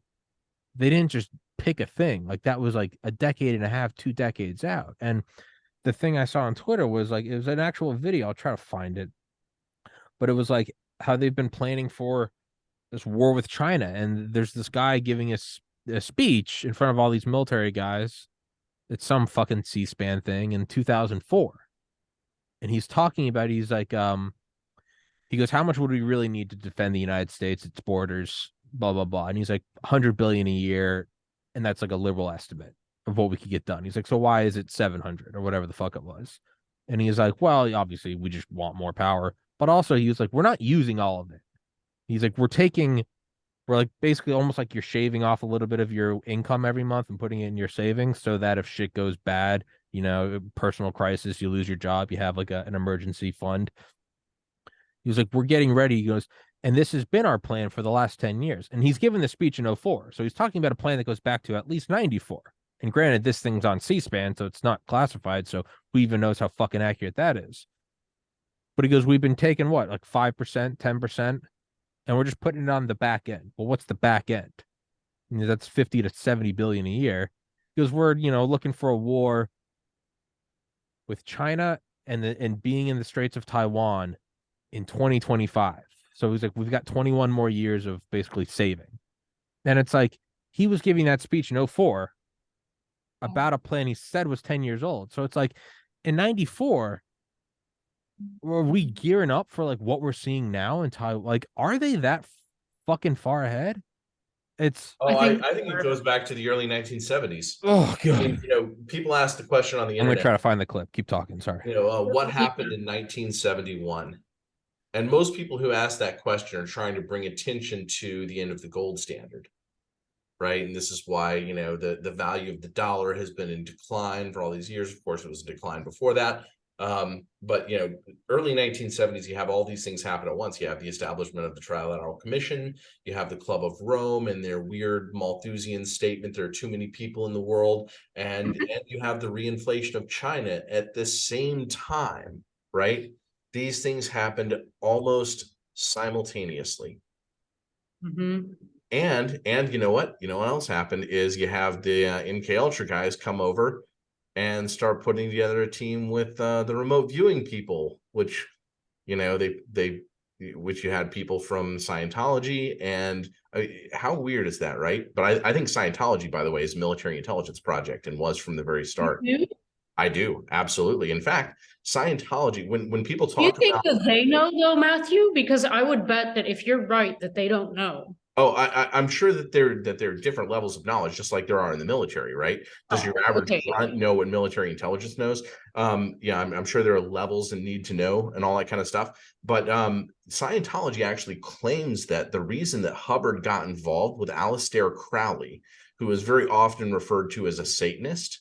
they didn't just pick a thing. Like that was like a decade and a half, 2 decades out. And the thing I saw on Twitter was like, it was an actual video. I'll try to find it, but it was like how they've been planning for this war with China. And there's this guy giving a speech in front of all these military guys. It's some fucking C-SPAN thing in 2004. And he's talking about, he's like, he goes, how much would we really need to defend the United States, its borders, blah, blah, blah. And he's like, 100 billion a year. And that's like a liberal estimate of what we could get done. He's like, so why is it 700 or whatever the fuck it was? And he's like, well, obviously we just want more power. But also he was like, we're not using all of it. He's like, we're like basically almost like you're shaving off a little bit of your income every month and putting it in your savings so that if shit goes bad, you know, personal crisis, you lose your job, you have like an emergency fund. He was like, we're getting ready. He goes, and this has been our plan for the last 10 years. And he's given the speech in 04. So he's talking about a plan that goes back to at least 94. And granted, this thing's on C-SPAN, so it's not classified. So who even knows how fucking accurate that is? But he goes, we've been taking what, like 5%, 10%, and we're just putting it on the back end. Well, what's the back end? You know, that's 50 to 70 billion a year. Because we're, you know, looking for a war with China and being in the Straits of Taiwan in 2025. So he's like, we've got 21 more years of basically saving. And it's like, he was giving that speech in 04 about a plan he said was 10 years old. So it's like, in 94, were we gearing up for like what we're seeing now in Taiwan? Like, are they that fucking far ahead? It's, I think it goes back to the early 1970s. oh I god. mean, you know, people ask the question on the I'm gonna internet. try to find the clip. Keep talking. Sorry. You know, what happened in 1971? And most people who ask that question are trying to bring attention to the end of the gold standard, right? And this is why, you know, the value of the dollar has been in decline for all these years. Of course, it was in decline before that. But, you know, early 1970s, you have all these things happen at once. You have the establishment of the Trilateral Commission. You have the Club of Rome and their weird Malthusian statement, there are too many people in the world. And you have the reinflation of China at the same time, right? These things happened almost simultaneously. Mm-hmm. And you know what? You know what else happened is you have the MK Ultra guys come over and start putting together a team with the remote viewing people, which, you know, which you had people from Scientology. And how weird is that, right? But I think Scientology, by the way, is a military intelligence project and was from the very start. I do, absolutely. In fact, Scientology, when people talk about, do you think that they know though, Matthew? Because I would bet that if you're right, that they don't know. oh, I'm sure that there are different levels of knowledge, just like there are in the military, right? Does your average grunt know what military intelligence knows? Yeah, I'm sure there are levels and need to know and all that kind of stuff. But Scientology actually claims that the reason that Hubbard got involved with Aleister Crowley, who is very often referred to as a Satanist,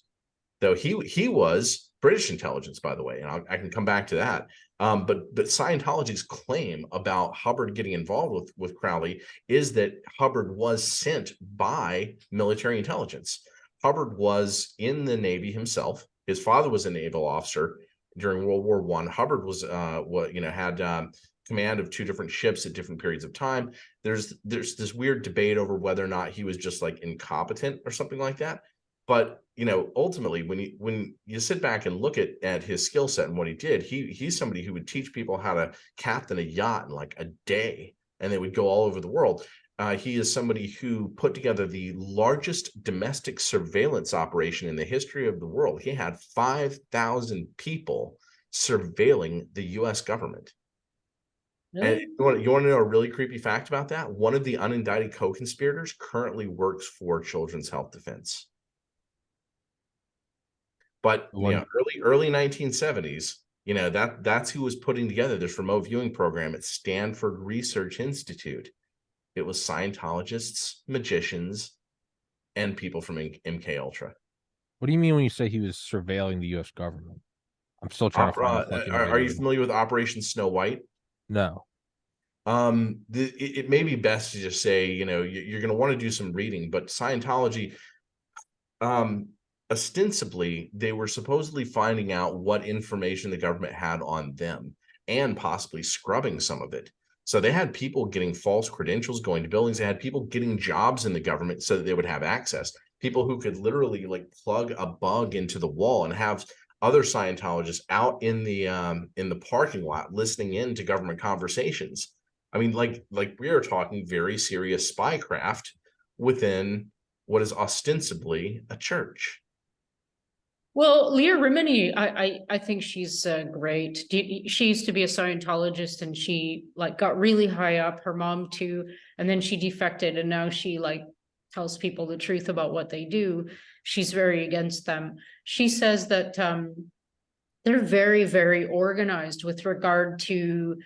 though he was British intelligence, by the way, and I can come back to that. But Scientology's claim about Hubbard getting involved with Crowley is that Hubbard was sent by military intelligence. Hubbard was in the Navy himself. His father was a naval officer during World War I. Hubbard was had command of 2 different ships at different periods of time. There's this weird debate over whether or not he was just like incompetent or something like that. But, you know, ultimately, when you sit back and look at his skill set and what he did, he's somebody who would teach people how to captain a yacht in like a day, and they would go all over the world. He is somebody who put together the largest domestic surveillance operation in the history of the world. He had 5,000 people surveilling the U.S. government. Really? And you want to know a really creepy fact about that? One of the unindicted co-conspirators currently works for Children's Health Defense. But you know, early 1970s, you know, that's who was putting together this remote viewing program at Stanford Research Institute. It was Scientologists, magicians, and people from MK Ultra. What do you mean when you say he was surveilling the U.S. government? I'm still trying to find the fucking Are you video. familiar with Operation Snow White? No. It may be best to just say, you know, you're going to want to do some reading, but Scientology, ostensibly, they were supposedly finding out what information the government had on them and possibly scrubbing some of it. So they had people getting false credentials, going to buildings. They had people getting jobs in the government so that they would have access. People who could literally like plug a bug into the wall and have other Scientologists out in the parking lot listening in to government conversations. I mean, like we are talking very serious spycraft within what is ostensibly a church. Well, Leah Remini, I think she's great. She used to be a Scientologist, and she like got really high up. Her mom too, and then she defected, and now she like tells people the truth about what they do. She's very against them. She says that they're very, very organized with regard to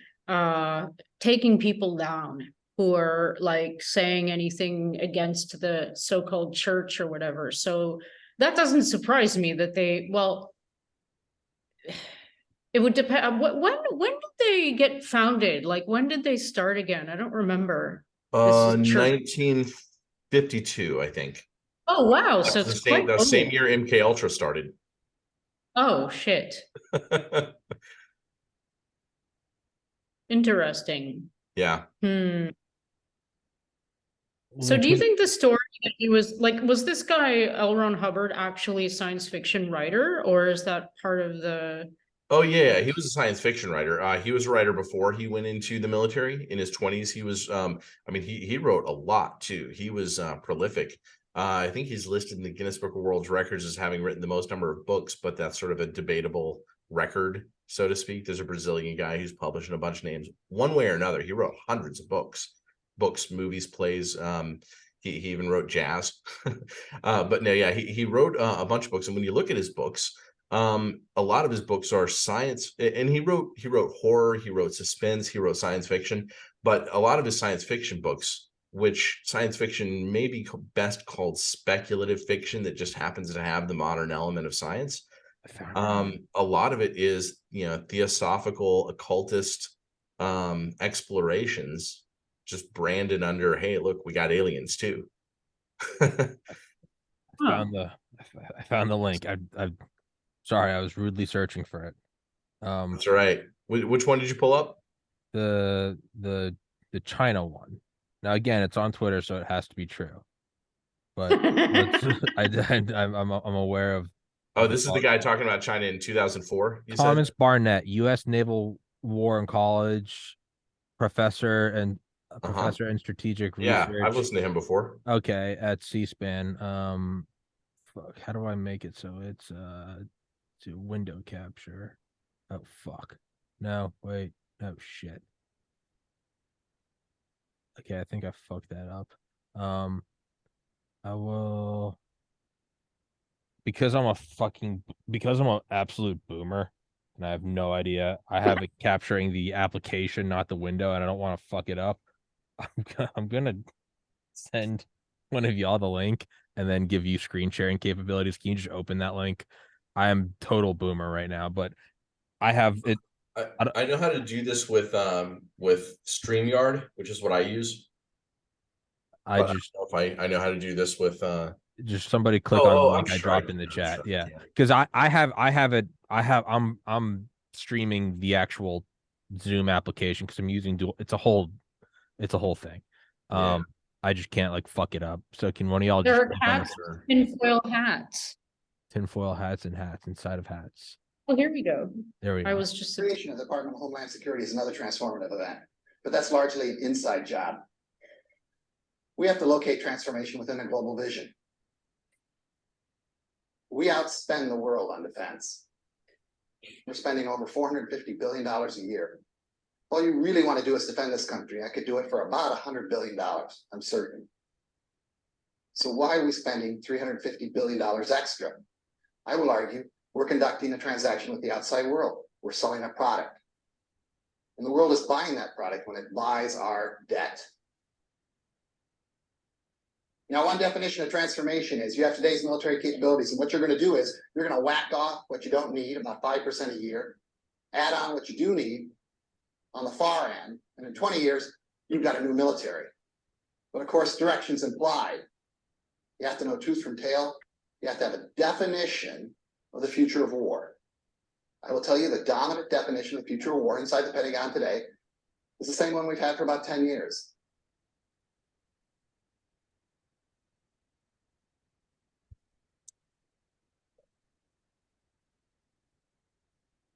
taking people down who are like saying anything against the so-called church or whatever. So that doesn't surprise me that they, well, it would depend. When did they get founded? Like, when did they start again? I don't remember. This is church. 1952, I think. Oh, wow. So That's it's quite the same old. year MK Ultra started. Oh, shit. Interesting. Yeah. So do you think the story that he was like, was this guy L. Ron Hubbard actually a science fiction writer, or is that part of the? Oh yeah, he was a science fiction writer. He was a writer before he went into the military. In his 20s, he was. I mean, he wrote a lot too. He was prolific. I think he's listed in the Guinness Book of World Records as having written the most number of books, but that's sort of a debatable record, so to speak. There's a Brazilian guy who's published in a bunch of names. One way or another, he wrote hundreds of books, movies, plays. He even wrote jazz. But no, yeah, he wrote a bunch of books. And when you look at his books, a lot of his books are science, and he wrote horror, he wrote suspense, he wrote science fiction. But a lot of his science fiction books, which science fiction may be best called speculative fiction, that just happens to have the modern element of science. A lot of it is, you know, theosophical, occultist explorations, just branded under, hey, look, we got aliens too. I found the link. I sorry, I was rudely searching for it. That's all right. Which one did you pull up? The China one. Now again, it's on Twitter, so it has to be true. But I'm aware of. Oh, this is the guy talking about China in 2004. Thomas Barnett, U.S. Naval War and College professor and strategic research. Yeah, I've listened to him before. Okay, at C-SPAN. Fuck, how do I make it so it's to window capture? Oh fuck. No, wait. Oh shit. Okay, I think I fucked that up. I will, because I'm an absolute boomer and I have no idea. I have it capturing the application, not the window, and I don't want to fuck it up. I'm gonna send one of y'all the link and then give you screen sharing capabilities. Can you just open that link? I am total boomer right now, but I have it. I know how to do this with StreamYard, which is what I use. I don't know if I know how to do this with just somebody click on the link I dropped in the chat. Yeah. Because I'm streaming the actual Zoom application because I'm using dual. It's a whole thing. Yeah. I just can't like fuck it up. So can one of y'all There just are hats, tinfoil hats. Tinfoil hats and hats inside of hats. Oh, here we go. There we go. I was just creation of the Department of Homeland Security is another transformative event, but that's largely an inside job. We have to locate transformation within a global vision. We outspend the world on defense. We're spending over $450 billion a year. All you really want to do is defend this country. I could do it for about $100 billion, I'm certain. So why are we spending $350 billion extra? I will argue we're conducting a transaction with the outside world. We're selling a product. And the world is buying that product when it buys our debt. Now, one definition of transformation is you have today's military capabilities, and what you're going to do is you're going to whack off what you don't need, about 5% a year, add on what you do need on the far end, and in 20 years, you've got a new military. But of course, direction's implied. You have to know tooth from tail. You have to have a definition of the future of war. I will tell you the dominant definition of the future of war inside the Pentagon today is the same one we've had for about 10 years.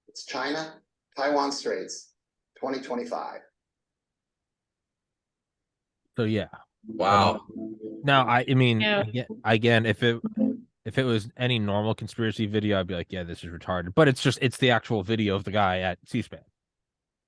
It's China, Taiwan Straits, 2025. So yeah. Wow. Now I mean, Yeah. again, if it was any normal conspiracy video, I'd be like, yeah, this is retarded. But it's the actual video of the guy at C-SPAN,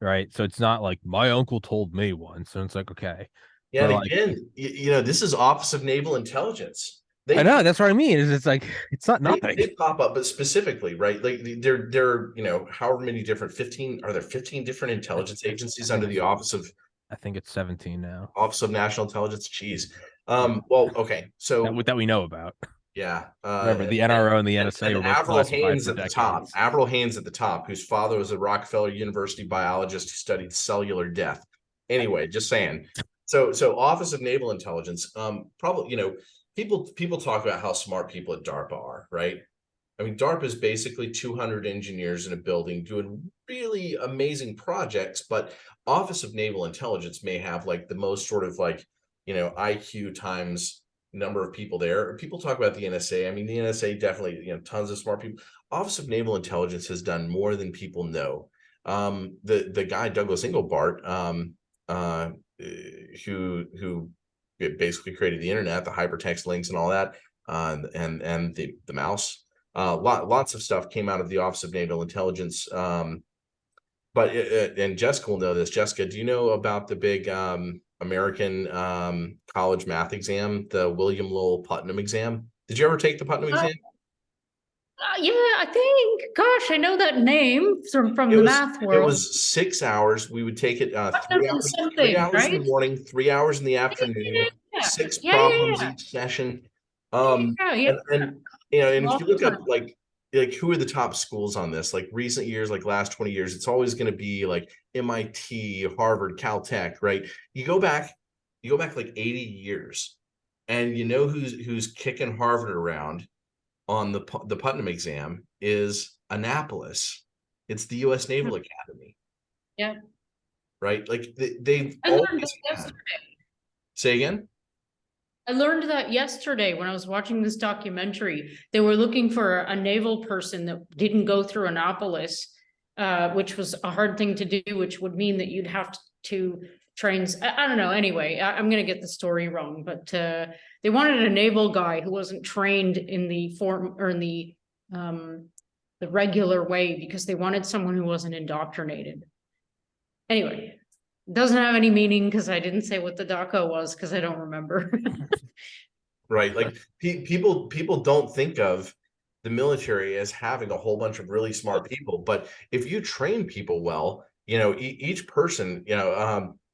right? So it's not like my uncle told me once, so it's like, okay. Yeah, But and like, again, this is Office of Naval Intelligence. I know, that's what I mean. It's like it's not nothing. They pop up, but specifically, right? Like there, however many different 15 are there 15 different intelligence agencies under the Office of I think it's 17 now. Office of National Intelligence. Jeez. Well, okay, so that we know about. yeah. Remember, the NRO and the NSA were both Avril classified Haines for at the decades. top. Avril Haines at the top, whose father was a Rockefeller University biologist who studied cellular death. Anyway, just saying. So Office of Naval Intelligence, probably, people talk about how smart people at DARPA are, right? I mean, DARPA is basically 200 engineers in a building doing really amazing projects, but Office of Naval Intelligence may have like the most sort of like, IQ times number of people there. People talk about the NSA. I mean, the NSA definitely, tons of smart people. Office of Naval Intelligence has done more than people know. The guy Douglas Engelbart, who basically created the internet, the hypertext links and all that, and the mouse. Lots of stuff came out of the Office of Naval Intelligence. But and Jessica will know this. Jessica, do you know about the big American college math exam, the William Lowell Putnam exam? Did you ever take the Putnam exam? Yeah, I think. Gosh, I know that name from the math It world. was 6 hours. We would take it 3 hours, Something, 3 hours in right? the morning, 3 hours in the afternoon, Yeah. six Yeah, problems yeah. each session. Yeah. And if Long you look up time. like who are the top schools on this, like recent years, like last 20 years, it's always going to be like MIT, Harvard, Caltech, right? You go back like 80 years, and who's kicking Harvard around on the Putnam exam is Annapolis. It's the U.S. Naval Academy. Yeah. Right? Like they've I learned always that had. yesterday. Say again? I learned that yesterday when I was watching this documentary. They were looking for a naval person that didn't go through Annapolis, which was a hard thing to do, which would mean that you'd have to train. I don't know. Anyway, I'm going to get the story wrong, but they wanted a naval guy who wasn't trained in the form or in the regular way because they wanted someone who wasn't indoctrinated. Anyway. Doesn't have any meaning because I didn't say what the DACA was because I don't remember. Right. Like people don't think of the military as having a whole bunch of really smart people, but if you train people well, each person,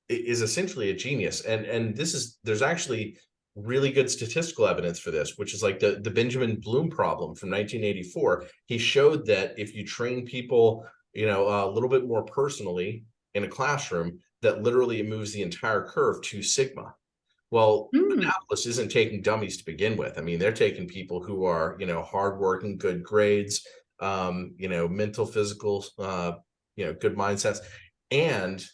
is essentially a genius. And there's actually really good statistical evidence for this, which is like the Benjamin Bloom problem from 1984. He showed that if you train people, a little bit more personally in a classroom, that literally it moves the entire curve to sigma. Well, Annapolis isn't taking dummies to begin with. I mean, they're taking people who are, hardworking, good grades, mental, physical, good mindsets, and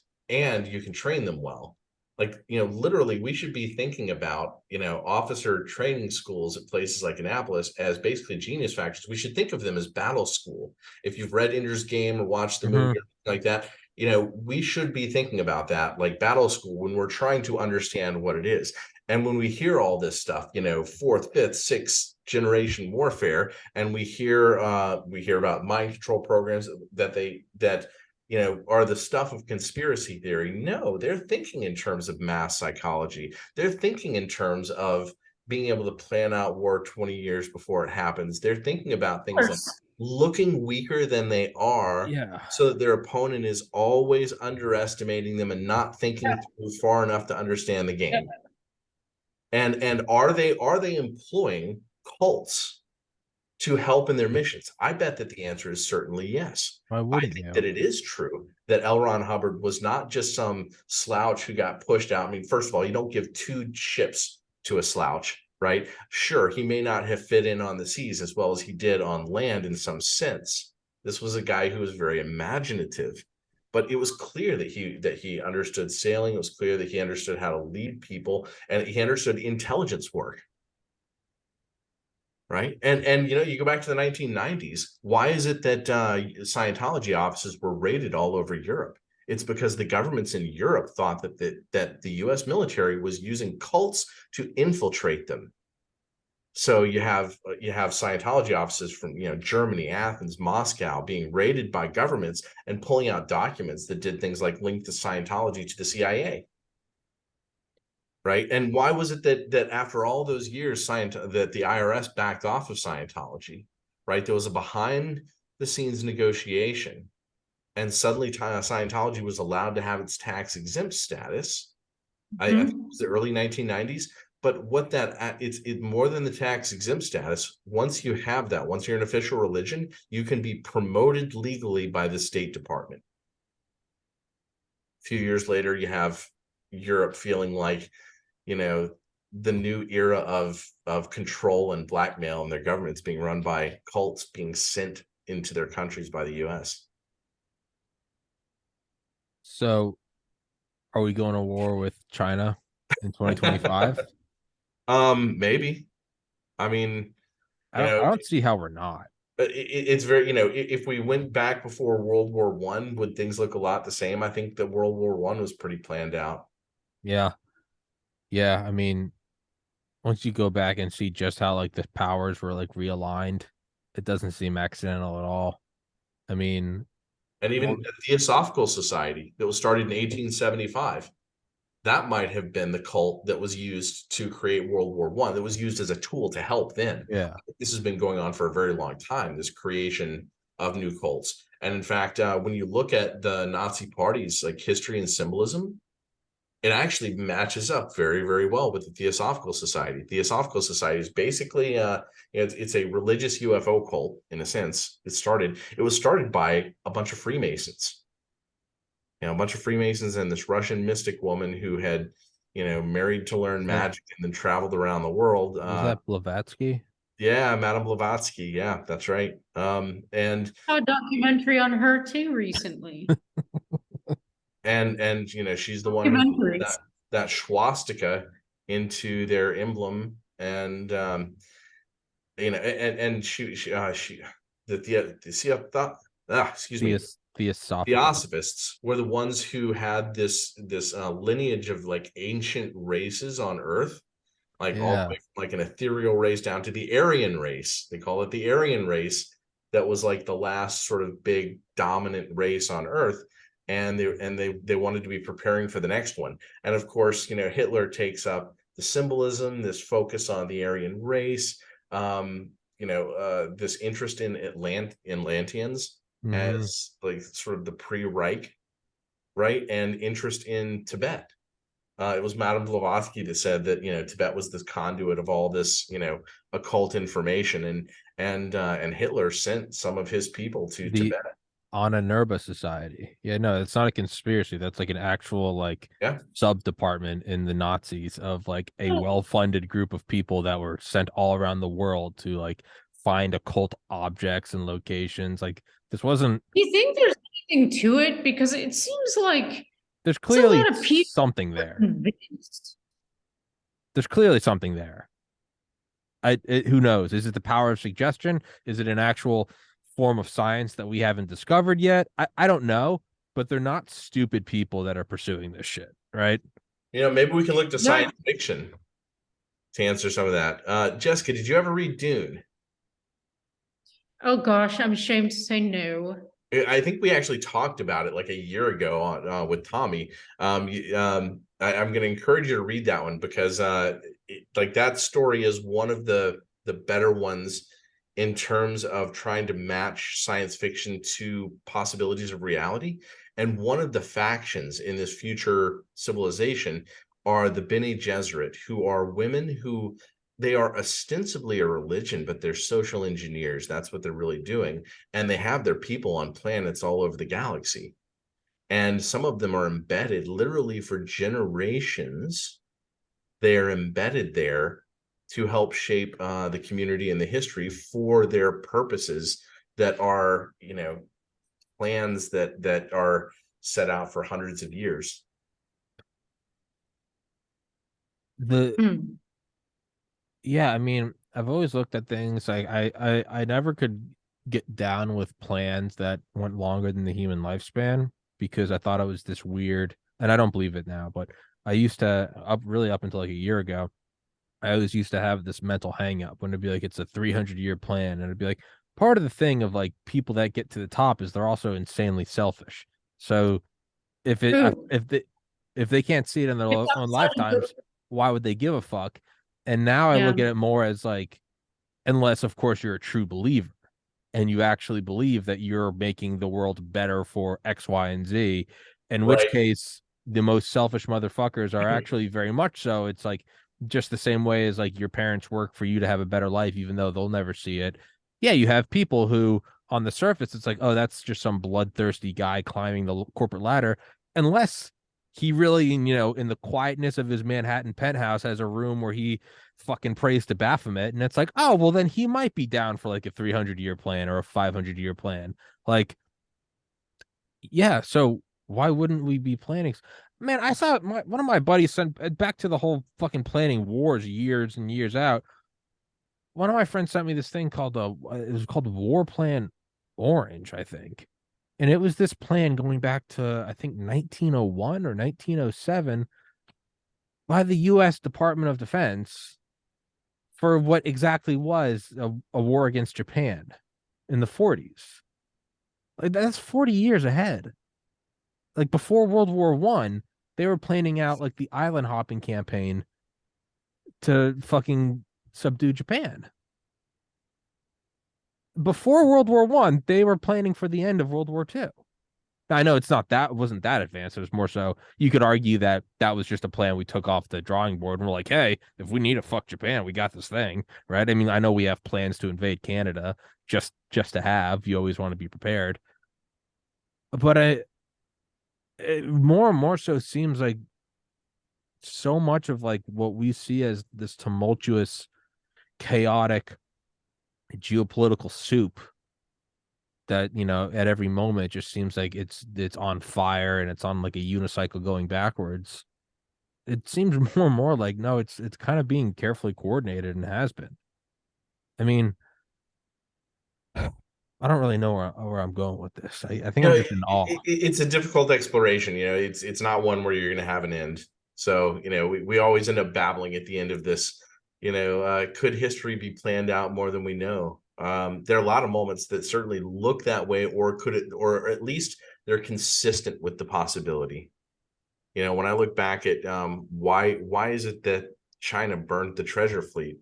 you can train them well. Like, literally, we should be thinking about, officer training schools at places like Annapolis as basically genius factors. We should think of them as battle school. If you've read Ender's Game or watched the movie like that, we should be thinking about that like battle school when we're trying to understand what it is. And when we hear all this stuff, fourth, fifth, sixth generation warfare, and we hear about mind control programs that are the stuff of conspiracy theory. No, they're thinking in terms of mass psychology. They're thinking in terms of being able to plan out war 20 years before it happens. They're thinking about things like looking weaker than they are, so that their opponent is always underestimating them and not thinking through far enough to understand the game. And are they employing cults to help in their missions? I bet that the answer is certainly yes. Why I wouldn't think you? that it is true that L. Ron Hubbard was not just some slouch who got pushed out. I mean, first of all, you don't give 2 ships to a slouch, right? Sure, he may not have fit in on the seas as well as he did on land in some sense. This was a guy who was very imaginative, but it was clear that he understood sailing. It was clear that he understood how to lead people, and he understood intelligence work. Right. And you know, you go back to the 1990s. Why is it that Scientology offices were raided all over Europe? It's because the governments in Europe thought that the US military was using cults to infiltrate them. So you have Scientology offices from, you know, Germany, Athens, Moscow being raided by governments and pulling out documents that did things like link the Scientology to the CIA. Right. And why was it that after all those years, that the IRS backed off of Scientology? Right. There was a behind the scenes negotiation, and suddenly Scientology was allowed to have its tax exempt status. I think it was the early 1990s. But what it's more than the tax exempt status. Once you have that, once you're an official religion, you can be promoted legally by the State Department. A few years later, you have Europe feeling like, you know, the new era of control and blackmail, and their governments being run by cults being sent into their countries by the US. So are we going to war with China in 2025? Maybe. I mean, I don't see how we're not. It's very, you know, if we went back before World War One, would things look a lot the same? I think that World War One was pretty planned out. Yeah. Yeah. I mean, once you go back and see just how like the powers were like realigned, it doesn't seem accidental at all. I mean, And even the Theosophical Society that was started in 1875, that might have been the cult that was used to create World War One, that was used as a tool to help then. yeah. This has been going on for a very long time, this creation of new cults. And in fact, when you look at the Nazi party's like history and symbolism, it actually matches up very, very well with the Theosophical Society. Theosophical Society is basically it's a religious UFO cult in a sense. It was started by a bunch of Freemasons. You know, a bunch of Freemasons and this Russian mystic woman who had, you know, married to learn magic and then traveled around the world. Was that Blavatsky? Yeah, Madame Blavatsky. Yeah, that's right. And saw a documentary on her too recently. and you know, she's the one who put that swastika into their emblem, and you know, and Theosophists were the ones who had this lineage of like ancient races on Earth, like all the way from like an ethereal race down to the Aryan race. They call it the Aryan race. That was like the last sort of big dominant race on Earth. And they wanted to be preparing for the next one. And of course, you know, Hitler takes up the symbolism, this focus on the Aryan race, you know, this interest in Atlanteans as like sort of the pre-Reich, right? And interest in Tibet. It was Madame Blavatsky that said that, you know, Tibet was this conduit of all this, you know, occult information, and Hitler sent some of his people to Tibet. Anna Society. Yeah, no, it's not a conspiracy. That's like an actual like sub department in the Nazis of like a well-funded group of people that were sent all around the world to like find occult objects and locations. Like this wasn't. Do you think there's anything to it? Because it seems like there's clearly something there. There's clearly something there. Who knows? Is it the power of suggestion? Is it an actual form of science that we haven't discovered yet? I don't know, but they're not stupid people that are pursuing this shit, right? You know, maybe we can look to science fiction to answer some of that. Jessica, did you ever read Dune? Oh gosh, I'm ashamed to say no. I think we actually talked about it like a year ago on with Tommy. I'm going to encourage you to read that one because like that story is one of the better ones in terms of trying to match science fiction to possibilities of reality. And one of the factions in this future civilization are the Bene Gesserit, who are women who they are ostensibly a religion, but they're social engineers. That's what they're really doing. And they have their people on planets all over the galaxy. And some of them are embedded literally for generations. They are embedded there to help shape the community and the history for their purposes that are, plans that are set out for hundreds of years. Yeah, I mean, I've always looked at things like I never could get down with plans that went longer than the human lifespan because I thought it was this weird, and I don't believe it now, but I used to up until like a year ago, I always used to have this mental hang up when it'd be like it's a 300-year plan, and it'd be like part of the thing of like people that get to the top is they're also insanely selfish. So if it if they can't see it in their own lifetimes, why would they give a fuck? And now I look at it more as like, unless of course you're a true believer and you actually believe that you're making the world better for X, Y, and Z, in which case the most selfish motherfuckers are actually very much so. It's like just the same way as like your parents work for you to have a better life, even though they'll never see it. Yeah, you have people who on the surface, it's like, oh, that's just some bloodthirsty guy climbing the corporate ladder. Unless he really, in the quietness of his Manhattan penthouse has a room where he fucking prays to Baphomet. And it's like, oh, well, then he might be down for like a 300-year plan or a 500-year plan. Like, yeah. So why wouldn't we be planning? Man, I saw one of my buddies sent back to the whole fucking planning wars years and years out. One of my friends sent me this thing called it was called War Plan Orange, I think. And it was this plan going back to, I think, 1901 or 1907 by the U.S. Department of Defense for what exactly was a war against Japan in the 40s. Like, that's 40 years ahead. Like, before World War I, they were planning out, like, the island hopping campaign to fucking subdue Japan. Before World War I, they were planning for the end of World War II. Now, I know wasn't that advanced. It was more so you could argue that was just a plan we took off the drawing board and we're like, hey, if we need to fuck Japan, we got this thing, right? I mean, I know we have plans to invade Canada just to have. You always want to be prepared. But it more and more so seems like so much of like what we see as this tumultuous, chaotic geopolitical soup that at every moment it just seems like it's on fire and it's on like a unicycle going backwards. It seems more and more like no, it's kind of being carefully coordinated and has been. I mean, I don't really know where I'm going with this. I think I'm just in awe. It's a difficult exploration. It's not one where you're going to have an end. So we always end up babbling at the end of this. Could history be planned out more than we know? There are a lot of moments that certainly look that way, or or at least they're consistent with the possibility. When I look back at why is it that China burned the treasure fleet?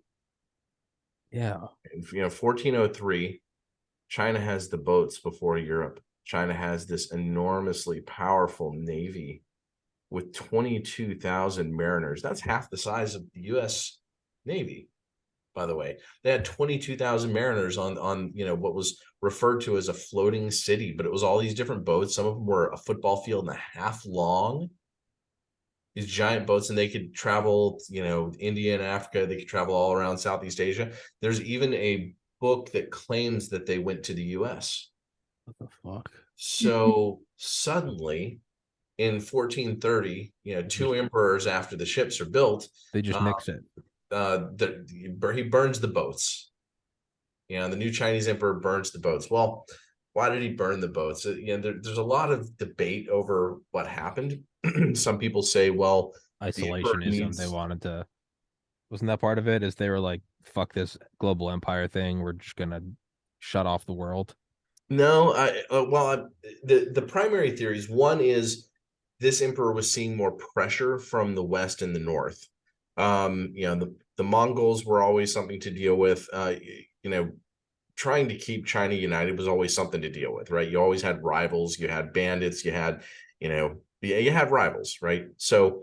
Yeah. 1403, China has the boats before Europe. China has this enormously powerful navy with 22,000 mariners. That's half the size of the U.S. Navy. By the way, they had 22,000 mariners on what was referred to as a floating city, but it was all these different boats. Some of them were a football field and a half long. These giant boats, and they could travel, India and Africa. They could travel all around Southeast Asia. There's even a book that claims that they went to the U.S. What the fuck? So suddenly, in 1430, 2 emperors after the ships are built, they just mix it. He burns the boats. The new Chinese emperor burns the boats. Well, why did he burn the boats? There's a lot of debate over what happened. Some people say, well, isolationism. They wanted to. Wasn't that part of it? Is they were like, fuck this global empire thing. We're just gonna shut off the world. No, the primary theories. One is this emperor was seeing more pressure from the West and the North. The Mongols were always something to deal with. Trying to keep China united was always something to deal with, right? You always had rivals, you had bandits, you had, you had rivals, right? So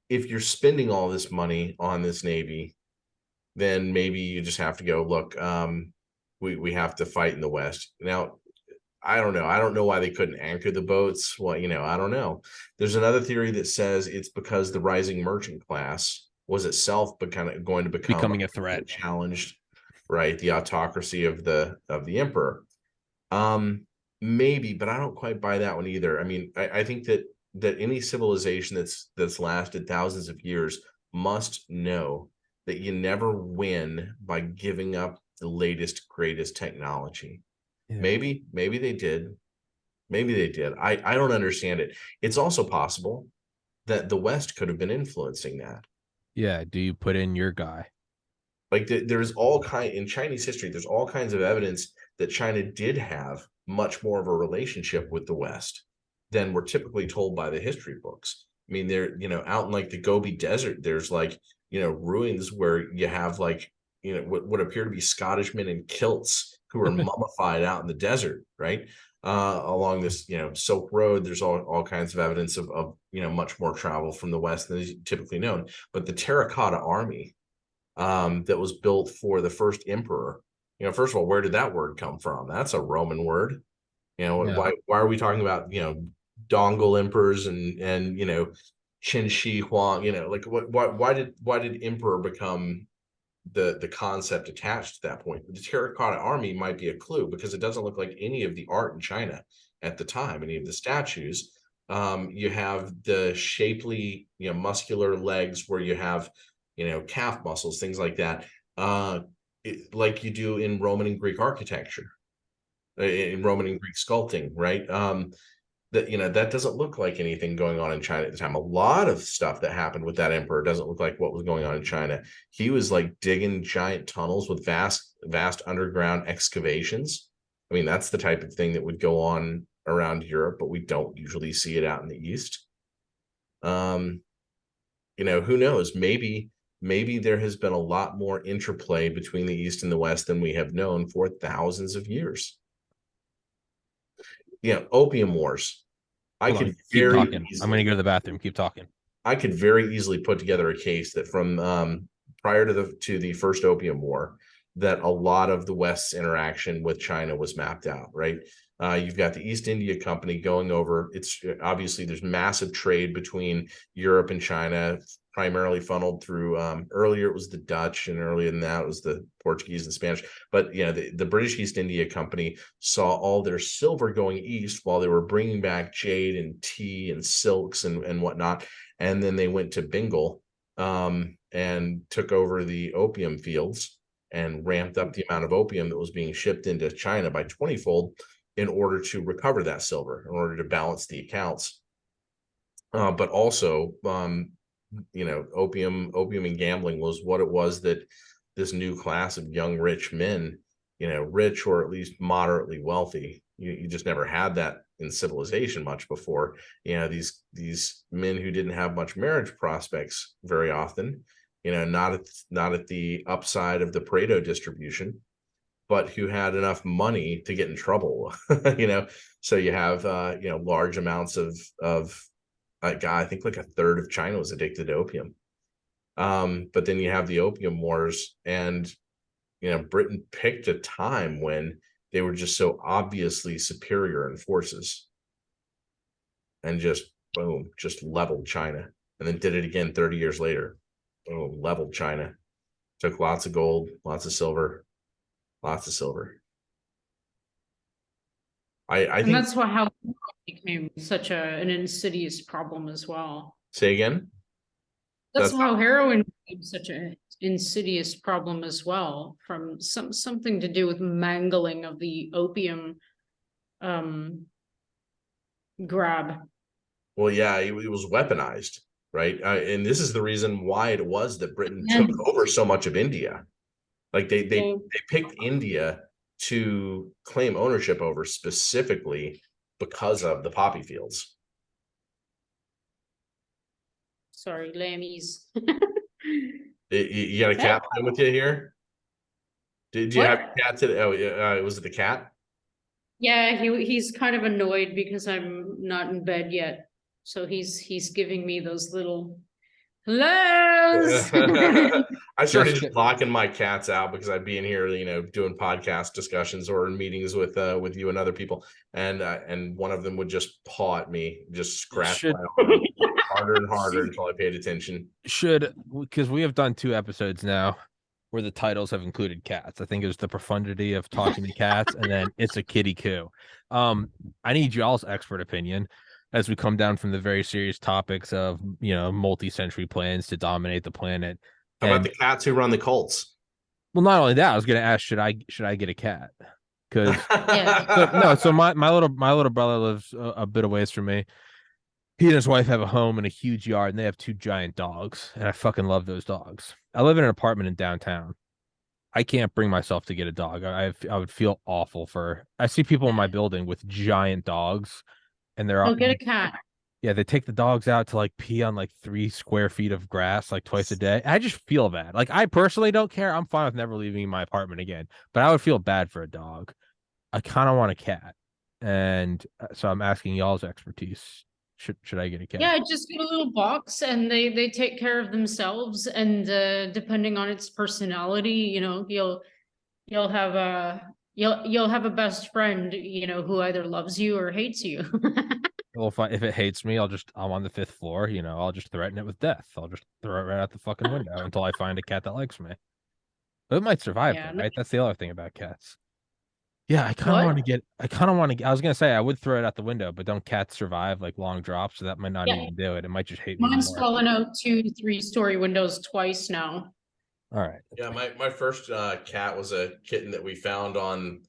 if you're spending all this money on this Navy, then maybe you just have to go, look, we have to fight in the West. Now, I don't know. I don't know why they couldn't anchor the boats. Well, I don't know. There's another theory that says it's because the rising merchant class was itself going to become Becoming a threat. challenged, right? The autocracy of the emperor. Maybe, but I don't quite buy that one either. I mean, I think that any civilization that's lasted thousands of years must know that you never win by giving up the latest, greatest technology. Yeah. Maybe they did. Maybe they did. I don't understand it. It's also possible that the West could have been influencing that. Yeah. Do you put in your guy? Like there's in Chinese history, there's all kinds of evidence that China did have much more of a relationship with the West than we're typically told by the history books. I mean, they're, out in like the Gobi Desert, there's like, ruins where you have like, what appear to be Scottish men in kilts who are mummified out in the desert, right? Along this, Silk Road, there's all kinds of evidence of much more travel from the West than is typically known. But the Terracotta Army that was built for the first emperor, first of all, where did that word come from? That's a Roman word. Yeah. Why are we talking about, Dongol emperors and Qin Shi Huang, like why did emperor become the concept attached to that point? The Terracotta Army might be a clue because it doesn't look like any of the art in China at the time, any of the statues. You have the shapely, muscular legs where you have, calf muscles, things like that, like you do in Roman and Greek architecture, in Roman and Greek sculpting, right? That doesn't look like anything going on in China at the time. A lot of stuff that happened with that emperor doesn't look like what was going on in China. He was like digging giant tunnels with vast underground excavations. I mean, that's the type of thing that would go on around Europe, but we don't usually see it out in the East. Who knows? Maybe there has been a lot more interplay between the East and the West than we have known for thousands of years. Opium wars. Keep talking. I'm going to go to the bathroom. Keep talking. I could very easily put together a case that from prior to the first Opium War, that a lot of the West's interaction with China was mapped out, right? You've got the East India Company going over. It's obviously there's massive trade between Europe and China, primarily funneled through earlier it was the Dutch, and earlier than that it was the Portuguese and Spanish. But the British East India Company saw all their silver going east while they were bringing back jade and tea and silks and whatnot. And then they went to Bengal and took over the opium fields and ramped up the amount of opium that was being shipped into China by 20-fold in order to recover that silver, in order to balance the accounts. But also, opium and gambling was what it was that this new class of young rich men, rich or at least moderately wealthy, you just never had that in civilization much before. These men who didn't have much marriage prospects very often, not at the upside of the Pareto distribution, but who had enough money to get in trouble. So you have large amounts of I think like a third of China was addicted to opium. But then you have the Opium Wars, and Britain picked a time when they were just so obviously superior in forces, and just boom, just leveled China, and then did it again 30 years later. Boom, leveled China. Took lots of gold, lots of silver. I think that's how it became such an insidious problem as well. Say again? That's how heroin became such an insidious problem as well, from something to do with mangling of the opium grab. Well, yeah, it was weaponized, right? And this is the reason why it was that Britain took over so much of India. Like they picked India to claim ownership over specifically because of the poppy fields. Sorry, lammies. You got a cat playing with you here? Did you have a cat today? Oh, was it the cat? Yeah, he's kind of annoyed because I'm not in bed yet. So he's giving me those little Les. I started Just- just locking my cats out because I'd be in here, doing podcast discussions or in meetings with you and other people, and one of them would just paw at me, just scratch Should- my arm harder and harder until I paid attention. because we have done 2 episodes now where the titles have included cats. I think it was the profundity of talking to cats, and then it's a kitty coup. I need y'all's expert opinion as we come down from the very serious topics of multi-century plans to dominate the planet. How about the cats who run the cults? Well, not only that, I was going to ask, should I get a cat? Because Yeah. so my little brother lives a bit of ways from me. He and his wife have a home and a huge yard, and they have 2 giant dogs, and I fucking love those dogs. I live in an apartment in downtown. I can't bring myself to get a dog. I would feel awful I see people in my building with giant dogs, and they're Go get a cat. yeah, they take the dogs out to like pee on like 3 square feet of grass like twice a day. I just feel bad. Like, I personally don't care. I'm fine with never leaving my apartment again, but I would feel bad for a dog. I kind of want a cat, and so I'm asking y'all's expertise. Should I get a cat? Yeah, just get a little box and they take care of themselves, and depending on its personality, you'll have a best friend, who either loves you or hates you. Well, if it hates me, I'm on the 5th floor. I'll just threaten it with death. I'll just throw it right out the fucking window until I find a cat that likes me. But it might survive, Yeah, though, right? That's the other thing about cats. Yeah, I kind of want to get. I was gonna say I would throw it out the window, but don't cats survive like long drops? So that might not Yeah. even do it. It might just hate me Mine's more. fallen out 2 to 3-story windows twice now. All right. Yeah, my first cat was a kitten that we found on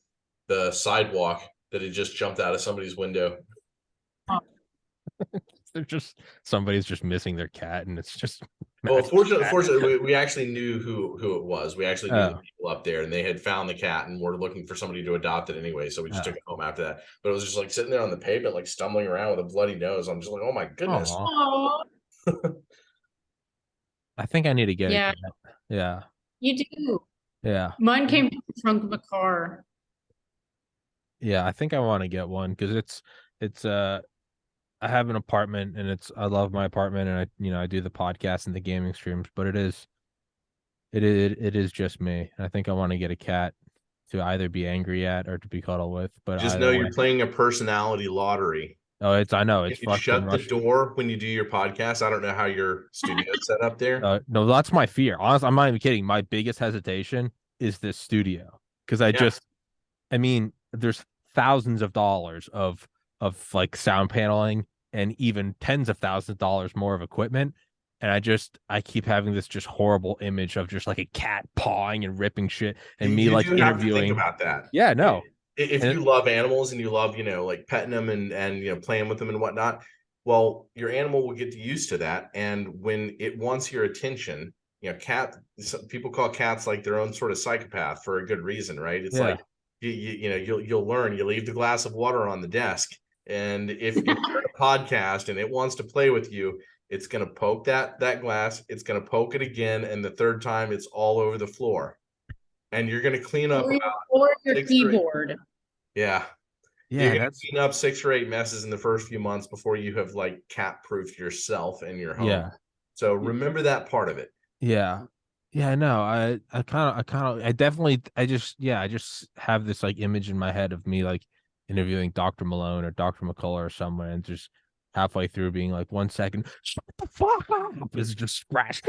the sidewalk that had just jumped out of somebody's window. Somebody's just missing their cat, and it's just. Well, fortunately, we actually knew who it was. We actually knew the people up there, and they had found the cat and were looking for somebody to adopt it anyway. So we just took it home after that. But it was just like sitting there on the pavement, like stumbling around with a bloody nose. I'm just like, oh my goodness. Aww. I think I need to get Yeah. a cat. Yeah. You do. Yeah. Mine came from the trunk of a car. Yeah, I think I want to get one because it's I have an apartment, and I love my apartment, and I do the podcast and the gaming streams, but it is just me. I think I want to get a cat to either be angry at or to be cuddled with. But Just know you're playing a personality lottery. I know it's If you shut the door when you do your podcast. I don't know how your studio's set up there. No, that's my fear. Honestly, I'm not even kidding. My biggest hesitation is this studio because I mean, there's thousands of dollars of like sound paneling and even tens of thousands of dollars more of equipment, and I keep having this just horrible image of just like a cat pawing and ripping shit, and me like interviewing about that. Yeah, no. If you love animals and you love like petting them and playing with them and whatnot, well, your animal will get used to that, and when it wants your attention, people call cats like their own sort of psychopath for a good reason, right? It's like you'll learn. You leave the glass of water on the desk, and if you're a podcast and it wants to play with you, it's gonna poke that glass. It's gonna poke it again, and the third time, it's all over the floor, and you're gonna clean up or your keyboard. Yeah. You're gonna clean up 6 or 8 messes in the first few months before you have like cat-proofed yourself and your home. Yeah. So remember that part of it. Yeah. Yeah, no, I just have this like image in my head of me like interviewing Dr. Malone or Dr. McCullough or someone, and just halfway through being like, 1 second, shut the fuck up. It's just scratch.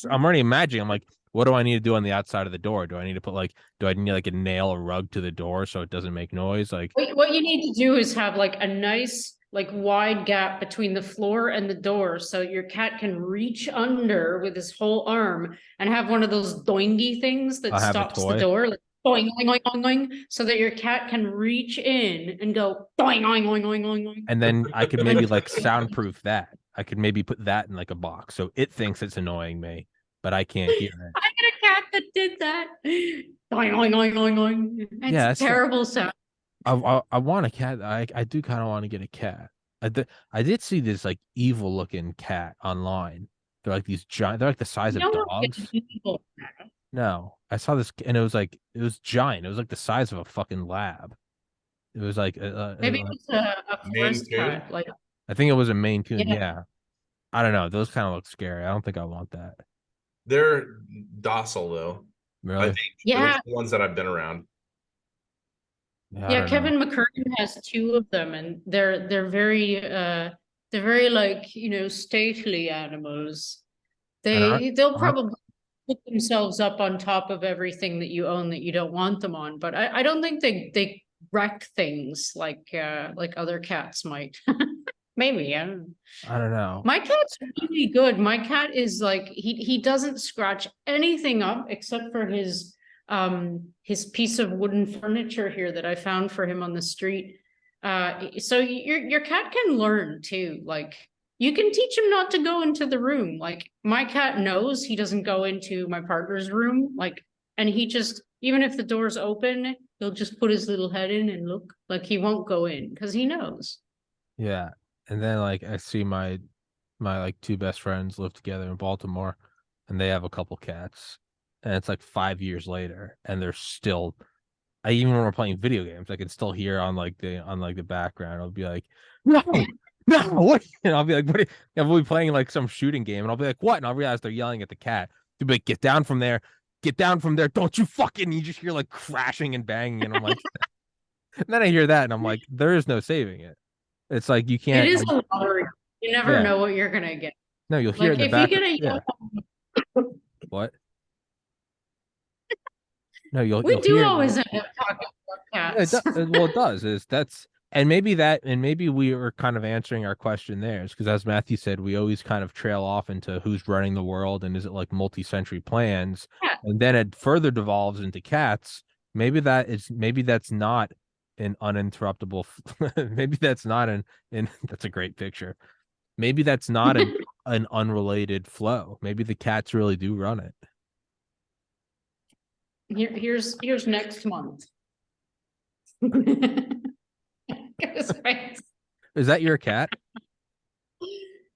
I'm already imagining, I'm like, what do I need to do on the outside of the door? Do I need like a nail a rug to the door so it doesn't make noise? Like, what you need to do is have like a nice like wide gap between the floor and the door, so your cat can reach under with his whole arm and have one of those doingy things that stops the door, like doing, doing, doing, doing, so that your cat can reach in and go doing, doing, doing, doing, doing. And then I could maybe like soundproof that. I could maybe put that in like a box so it thinks it's annoying me, but I can't hear it. I had a cat that did that. Doing, doing, doing, doing, doing. It's a terrible sound. I want a cat. I do kind of want to get a cat. I did see this like evil looking cat online. They're like these giant. They're like the size of dogs. No, I saw this, and it was giant. It was like the size of a fucking lab. It was like maybe it was a forest cat. Like I think it was a Maine Coon. Yeah. I don't know. Those kind of look scary. I don't think I want that. They're docile though. I Really? think at Yeah, least the ones that I've been around. Yeah, I yeah, don't know. Kevin McCurdy has two of them, and they're very like, stately animals. And They'll aren't probably put themselves up on top of everything that you own that you don't want them on, but I don't think they wreck things like other cats might. Maybe, I don't know. I don't know. My cat's really good. My cat is like he doesn't scratch anything up except for his piece of wooden furniture here that I found for him on the street. So your cat can learn too. Like you can teach him not to go into the room. Like my cat knows he doesn't go into my partner's room. Like, and he just, even if the door's open, he'll just put his little head in and look. Like he won't go in because he knows. Yeah. And then like I see my like two best friends live together in Baltimore and they have a couple cats. And it's like 5 years later and they're still even when we're playing video games, I can still hear on the background. I'll be like, no, no, what? And I'll be like, what? And we'll be playing like some shooting game, and I'll be like, what? And I'll realize they're yelling at the cat. They'll be like, get down from there, get down from there, don't you fucking! You just hear like crashing and banging, and I'm like, and then I hear that, and I'm like, there is no saving it. It's like you It can't. is a lottery. You never Yeah, know what you're gonna get. no, you'll hear it Like in the if you back. get a Yeah, what? No, we you'll do hear. always end up talking about Yeah, cats. well, it does. Is that's and maybe we were kind of answering our question there, because as Matthew said, we always kind of trail off into who's running the world and is it like multi-century plans, Yeah. and then it further devolves into cats. Maybe that's not an uninterruptible. Maybe that's not an that's a great picture. Maybe that's not an unrelated flow. Maybe the cats really do run it. Here's next month. Is that your cat?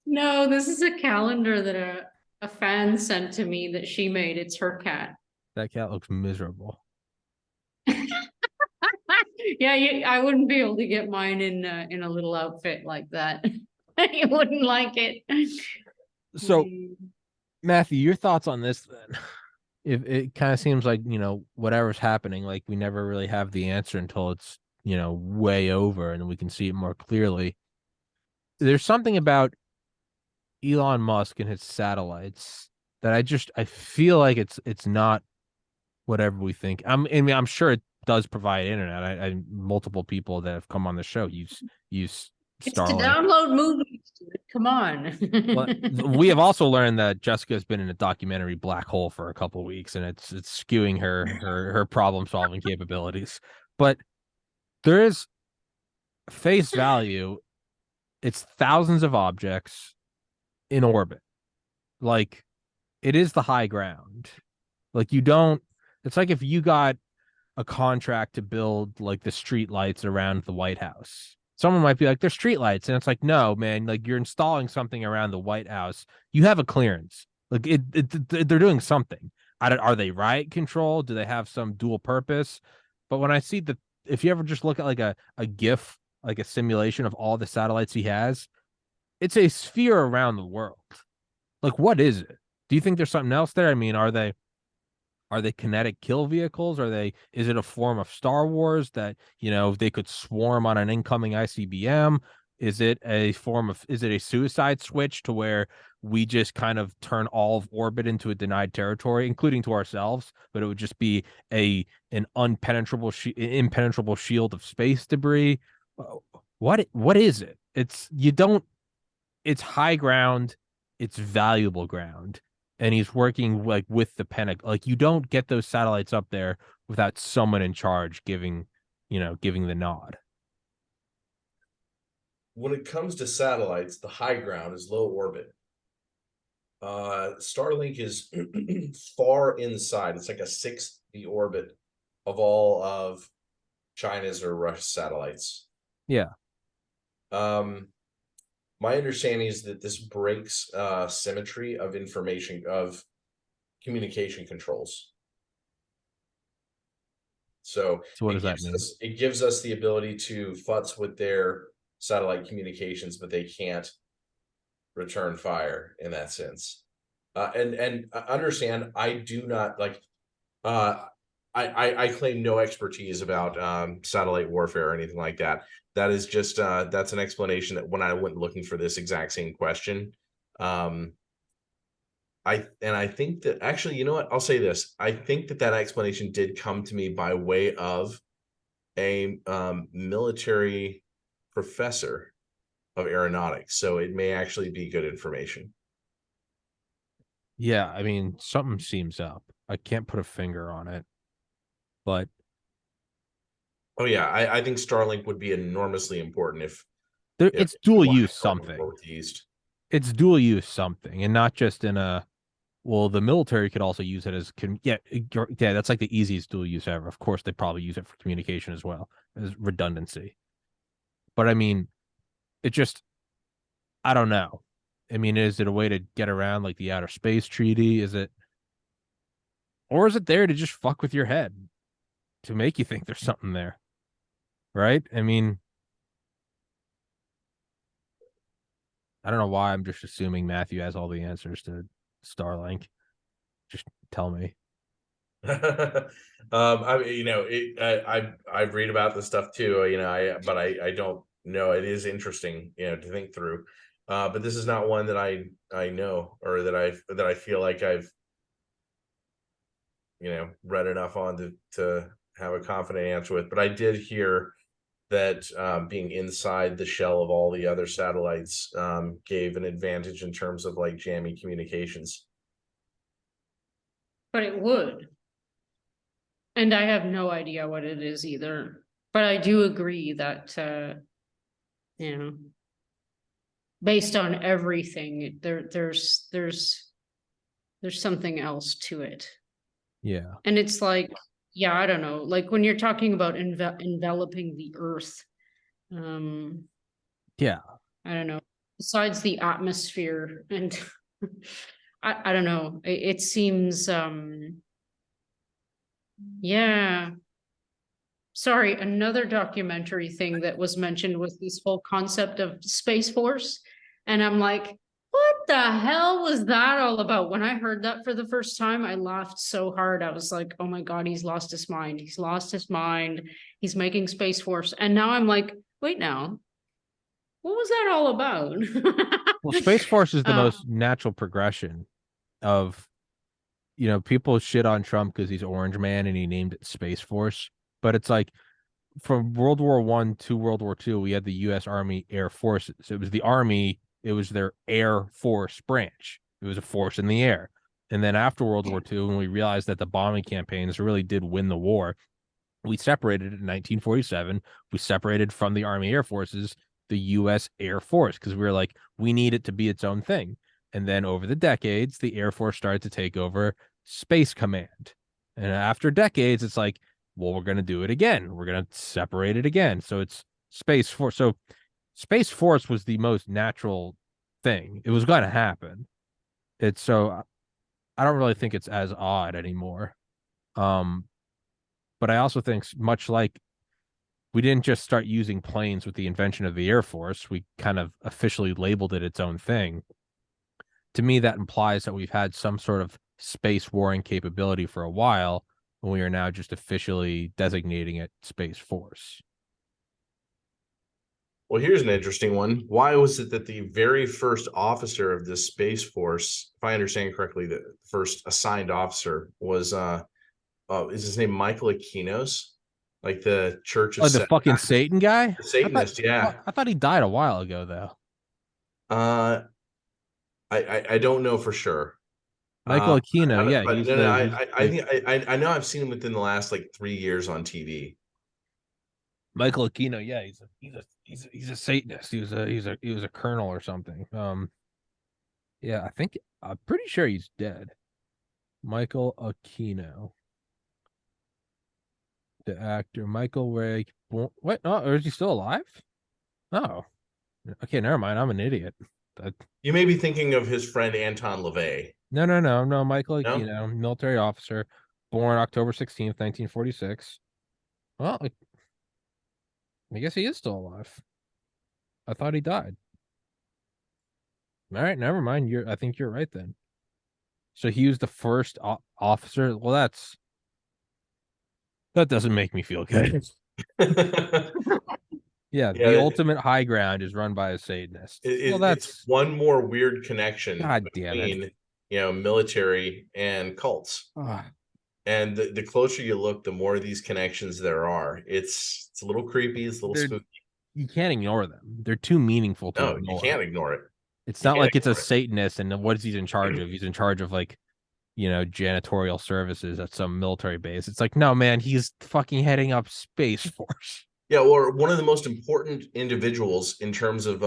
No, this is a calendar that a fan sent to me that she made. It's her cat. That cat looks miserable. Yeah, I wouldn't be able to get mine in a little outfit like that. You wouldn't like it. So Matthew, your thoughts on this then? If it kind of seems like, whatever's happening, like we never really have the answer until it's, way over and we can see it more clearly. There's something about Elon Musk and his satellites that I feel like it's not whatever we think. I mean, I'm sure it does provide internet. I multiple people that have come on the show use it's to Starlink. download movies. Dude. Come on. Well, we have also learned that Jessica's been in a documentary black hole for a couple of weeks, and it's skewing her problem solving capabilities. But there is face value. It's thousands of objects in orbit. Like it is the high ground. Like you don't. It's like if you got a contract to build like the street lights around the White House. Someone might be like, "They're street lights," and it's like, no, man. Like you're installing something around the White House. You have a clearance. Like they're doing something. Are they riot control? Do they have some dual purpose? But when I see that, if you ever just look at like a GIF, like a simulation of all the satellites he has, it's a sphere around the world. Like, what is it? Do you think there's something else there? I mean, are they kinetic kill vehicles? Is it a form of Star Wars that, they could swarm on an incoming ICBM? Is it a suicide switch to where we just kind of turn all of orbit into a denied territory, including to ourselves, but it would just be an impenetrable shield of space debris? What is it? It's high ground, it's valuable ground. And he's working like with the Pentagon. Like you don't get those satellites up there without someone in charge giving the nod. When it comes to satellites, the high ground is low orbit. Starlink is far inside. It's like a 6 orbit of all of China's or Russia's satellites. Yeah. My understanding is that this breaks symmetry of information of communication controls. So what does that mean? It gives us the ability to futz with their satellite communications, but they can't return fire in that sense. And understand, I do not like. I claim no expertise about satellite warfare or anything like that. That is just that's an explanation that when I went looking for this exact same question, I think that actually, you know what? I'll say this. I think that explanation did come to me by way of a military professor of aeronautics, so it may actually be good information. Yeah, I mean, something seems up. I can't put a finger on it, but Oh yeah, I think Starlink would be enormously important if it's you dual wanted use to go something. northeast. It's dual use something, and not just in a. Well, the military could also use it as yeah. That's like the easiest dual use ever. Of course, they probably use it for communication as well as redundancy. But I mean, it just I don't know. I mean, is it a way to get around like the outer space treaty? Is it, or is it there to just fuck with your head to make you think there's something there? Right? I mean, I don't know why I'm just assuming Mathew has all the answers to Starlink. Just tell me. I mean, I read about this stuff too, but I don't know. It is interesting, to think through. But this is not one that I know, or that I feel like I've read enough on to have a confident answer with. But I did hear that being inside the shell of all the other satellites gave an advantage in terms of like jamming communications. But it would. And I have no idea what it is either. But I do agree that, based on everything, there's something else to it. Yeah. And it's like, yeah, I don't know. Like when you're talking about enveloping the earth, Yeah. I don't know. Besides the atmosphere and I don't know. It seems yeah. Sorry, another documentary thing that was mentioned was this whole concept of Space Force. And I'm like, what the hell was that all about? When I heard that for the first time, I laughed so hard. I was like, oh my God, he's lost his mind. He's lost his mind. He's making Space Force. And now I'm like, wait now, what was that all about? Well, Space Force is the most natural progression of, people shit on Trump because he's Orange Man and he named it Space Force. But it's like from World War I to World War II, we had the U.S. Army Air Forces. It was the Army, it was their Air Force branch. It was a force in the air. And then after World War II, when we realized that the bombing campaigns really did win the war, we separated in 1947. We separated from the Army Air Forces the U.S. Air Force because we were like, we need it to be its own thing. And then over the decades, the Air Force started to take over Space Command. And after decades, it's like, well, we're going to do it again. We're going to separate it again. So it's Space Force. So Space Force was the most natural thing. It was going to happen. It's so I don't really think it's as odd anymore. But I also think much like we didn't just start using planes with the invention of the Air Force, we kind of officially labeled it its own thing. To me, that implies that we've had some sort of space warring capability for a while, and we are now just officially designating it Space Force. Well, here's an interesting one. Why was it that the very first officer of this Space Force, if I understand correctly, the first assigned officer was is his name Michael Aquinos? Like the Church of the fucking Satan guy? The Satanist, I thought he died a while ago, though. I don't know for sure. Michael Aquino, yeah. I know I've seen him within the last like 3 years on TV. Michael Aquino, yeah, he's a Satanist. He was a colonel or something. Yeah, I'm pretty sure he's dead. Michael Aquino, the actor, Michael Ray. What? Oh, or is he still alive? Oh, okay, never mind. I'm an idiot. You may be thinking of his friend Anton LaVey. No. Michael Aquino, military officer, born October 16th, 1946. Well, I guess he is still alive. I thought he died. All right, never mind. I think you're right then. So he was the first officer. Well, that doesn't make me feel good. Yeah, Yeah, the ultimate high ground is run by a Satanist. Well, it's that's one more weird connection God damn it. between military and cults. Ah, And the closer you look, the more of these connections there are. It's a little creepy, it's a little spooky. you can't ignore them. They're too meaningful to No, you ignore. can't ignore it. It's You not can't like it's a ignore it. Satanist and what is he in charge of? He's in charge of like, janitorial services at some military base. It's like, no, man, he's fucking heading up Space Force. Yeah, or one of the most important individuals in terms of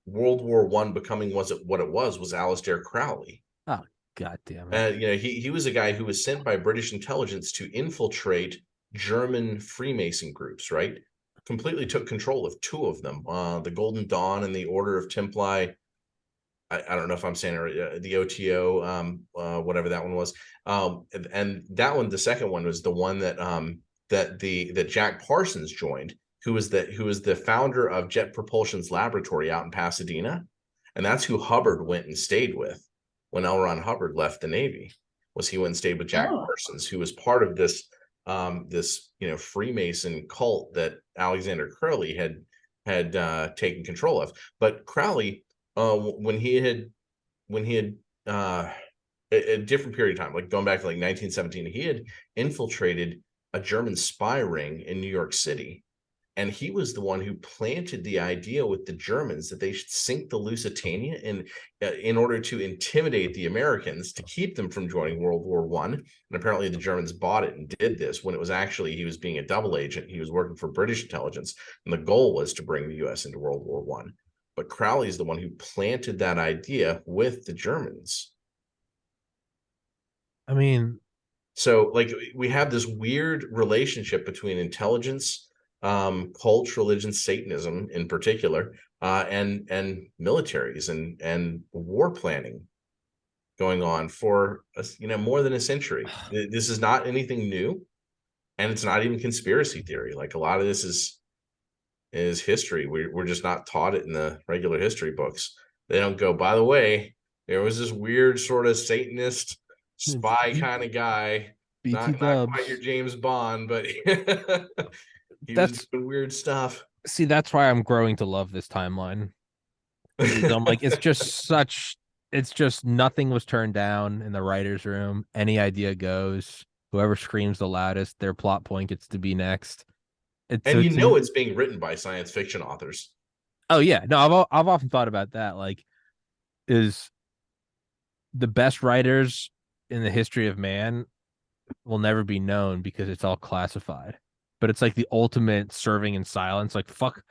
World War One becoming what it was Aleister Crowley. Oh, God damn it. And he was a guy who was sent by British intelligence to infiltrate German Freemason groups, right? Completely took control of two of them, the Golden Dawn and the Order of Templi. I don't know if I'm saying it right, the OTO, whatever that one was. And that one, the second one, was the one that that Jack Parsons joined, who was the founder of Jet Propulsion's laboratory out in Pasadena, and that's who Hubbard went and stayed with when L. Ron Hubbard left the Navy. He went and stayed with Jack Parsons, who was part of this Freemason cult that Alexander Crowley had taken control of. But Crowley, when he had a different period of time, like going back to like 1917, he had infiltrated a German spy ring in New York City, and he was the one who planted the idea with the Germans that they should sink the Lusitania in order to intimidate the Americans to keep them from joining World War One. And apparently the Germans bought it and did this when it was actually he was being a double agent. He was working for British intelligence, and the goal was to bring the U.S. into World War One. But Crowley is the one who planted that idea with the Germans. I mean, so like we have this weird relationship between intelligence, cult, religion, Satanism in particular, and militaries and war planning going on for more than a century. This is not anything new, and it's not even conspiracy theory. Like a lot of this is history. We're just not taught it in the regular history books. They don't go, by the way, there was this weird sort of Satanist spy kind of guy, not quite your James Bond, but he was doing weird stuff. See, that's why I'm growing to love this timeline. I'm like, it's just nothing was turned down in the writer's room. Any idea goes. Whoever screams the loudest, their plot point gets to be next. It's being written by science fiction authors. Oh yeah, no, I've often thought about that. Like, is the best writers in the history of man will never be known because it's all classified. But it's like the ultimate serving in silence. Like fuck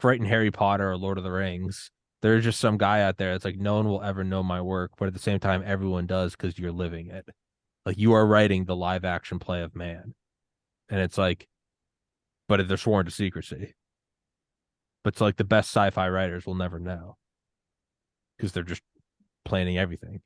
writing Harry Potter or Lord of the Rings. There's just some guy out there that's like, no one will ever know my work, but at the same time, everyone does because you're living it. Like you are writing the live action play of man. And it's like, but they're sworn to secrecy. But it's like the best sci-fi writers will never know because they're just planning everything.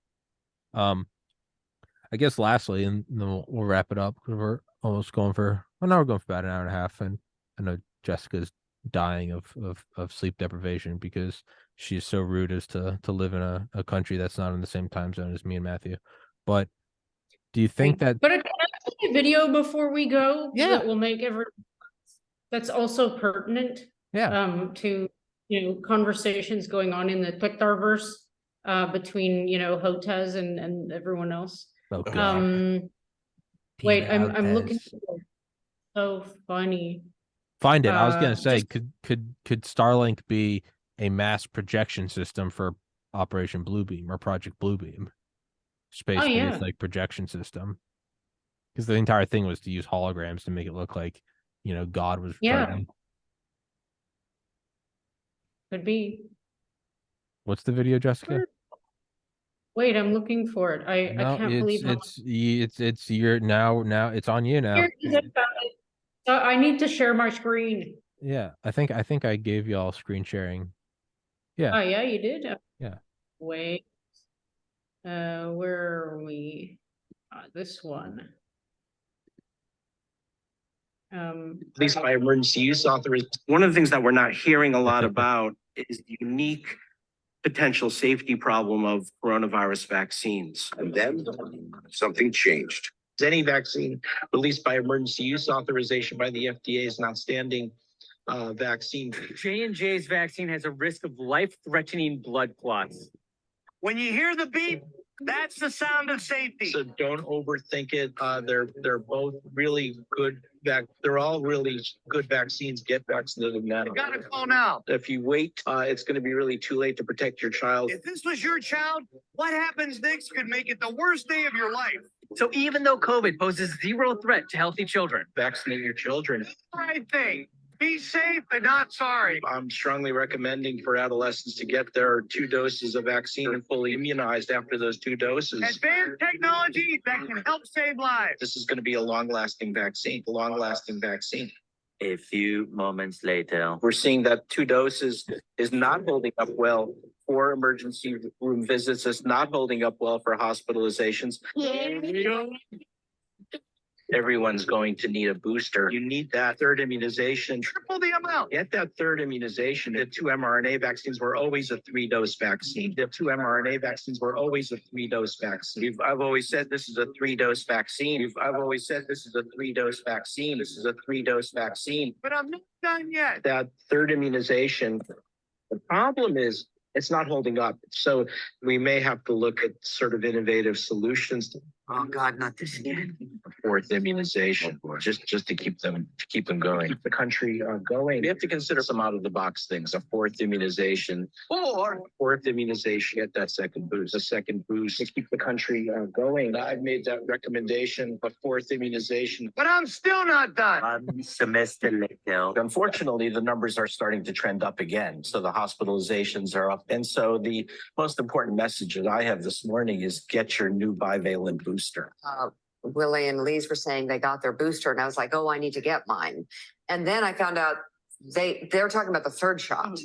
I guess lastly, and then we'll wrap it up because we're almost going for now we're going for about an hour and a half, and I know Jessica's dying of sleep deprivation because she's so rude as to live in a country that's not in the same time zone as me and Matthew. But do you think that? But can I see a video before we go? Yeah, that will make that's also pertinent. Yeah. To conversations going on in the Twitterverse between Hotez and everyone else. Okay. Wait, I'm looking for it. So funny. Find it. I was gonna say, could Starlink be a mass projection system for Operation Bluebeam or Project Bluebeam? Space-based like projection system. Because the entire thing was to use holograms to make it look like, God was writing. Could be. What's the video, Jessica? Wait, I'm looking for it. I can't believe it's your now it's on you now. I need to share my screen. Yeah, I think I gave y'all screen sharing. Yeah. Oh yeah, you did. Yeah. Wait. Where are we? This one. At least by emergency use authorization. One of the things that we're not hearing a lot about is the unique potential safety problem of coronavirus vaccines. And then something changed. Any vaccine released by emergency use authorization by the FDA is an outstanding vaccine. J&J's vaccine has a risk of life-threatening blood clots. When you hear the beep, that's the sound of safety. So don't overthink it. They're both really good. They're all really good vaccines. Get vaccinated now. You gotta call now. If you wait, it's going to be really too late to protect your child. If this was your child, what happens next could make it the worst day of your life. So even though COVID poses zero threat to healthy children, Vaccinate your children. right thing. Be safe and not sorry. I'm strongly recommending for adolescents to get their 2 doses of vaccine and fully immunized after those 2 doses. Advanced technology that can help save lives. This is going to be a long-lasting vaccine. A few moments later. We're seeing that 2 doses is not holding up well for emergency room visits. It's not holding up well for hospitalizations. Everyone's going to need a booster. You need that 3rd immunization. Triple the amount. Get that 3rd immunization. The 2 mRNA vaccines were always a 3-dose vaccine. The 2 mRNA vaccines were always a 3-dose vaccine. I've always said this is a 3-dose vaccine. I've always said this is a 3-dose vaccine. This is a 3-dose vaccine. But I'm not done yet. That 3rd immunization, the problem is it's not holding up. So we may have to look at sort of innovative solutions. Oh God, not this again. 4th immunization, just to keep them going. Keep the country going. We have to consider some out of the box things. A 4th immunization, or 4th immunization. Get that 2nd boost. A 2nd boost to keep the country going. I've made that recommendation. A 4th immunization. But I'm still not done. 1 semester later. Unfortunately, the numbers are starting to trend up again. So the hospitalizations are up. And so the most important message that I have this morning is get your new bivalent booster. Willie and Lise were saying they got their booster, and I was like, oh, I need to get mine. And then I found out they're talking about the 3rd shot.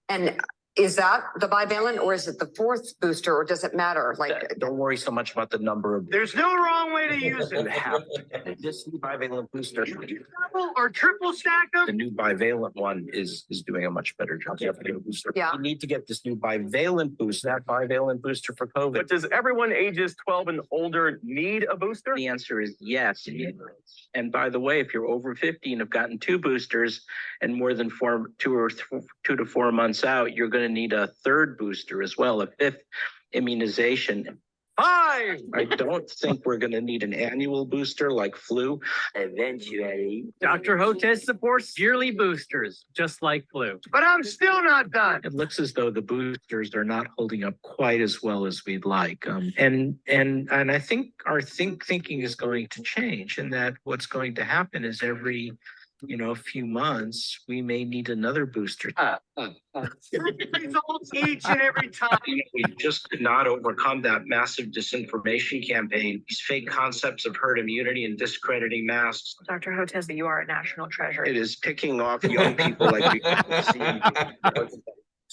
And is that the bivalent, or is it the 4th booster, or does it matter? Like, Don't worry so much about the number of. There's no wrong way to use You it. have this new bivalent booster. Double or triple stack them. The new bivalent one is doing a much better job. You have to get a booster. Yeah. You need to get this new bivalent booster, that bivalent booster for COVID. But does everyone ages 12 and older need a booster? The answer is yes. And by the way, if you're over 50 and have gotten 2 boosters and more than 2 to 4 months out, you're going to need a 3rd booster as well, a 5th immunization. 5. I don't think we're going to need an annual booster like flu. Eventually. Dr. Hotez supports yearly boosters, just like flu. But I'm still not done. It looks as though the boosters are not holding up quite as well as we'd like. And I think our thinking is going to change, and that what's going to happen is every a few months, we may need another booster. Results each and every time. We just could not overcome that massive disinformation campaign, these fake concepts of herd immunity and discrediting masks. Dr. Hotez, you are a national treasure. It is picking off young people like we see.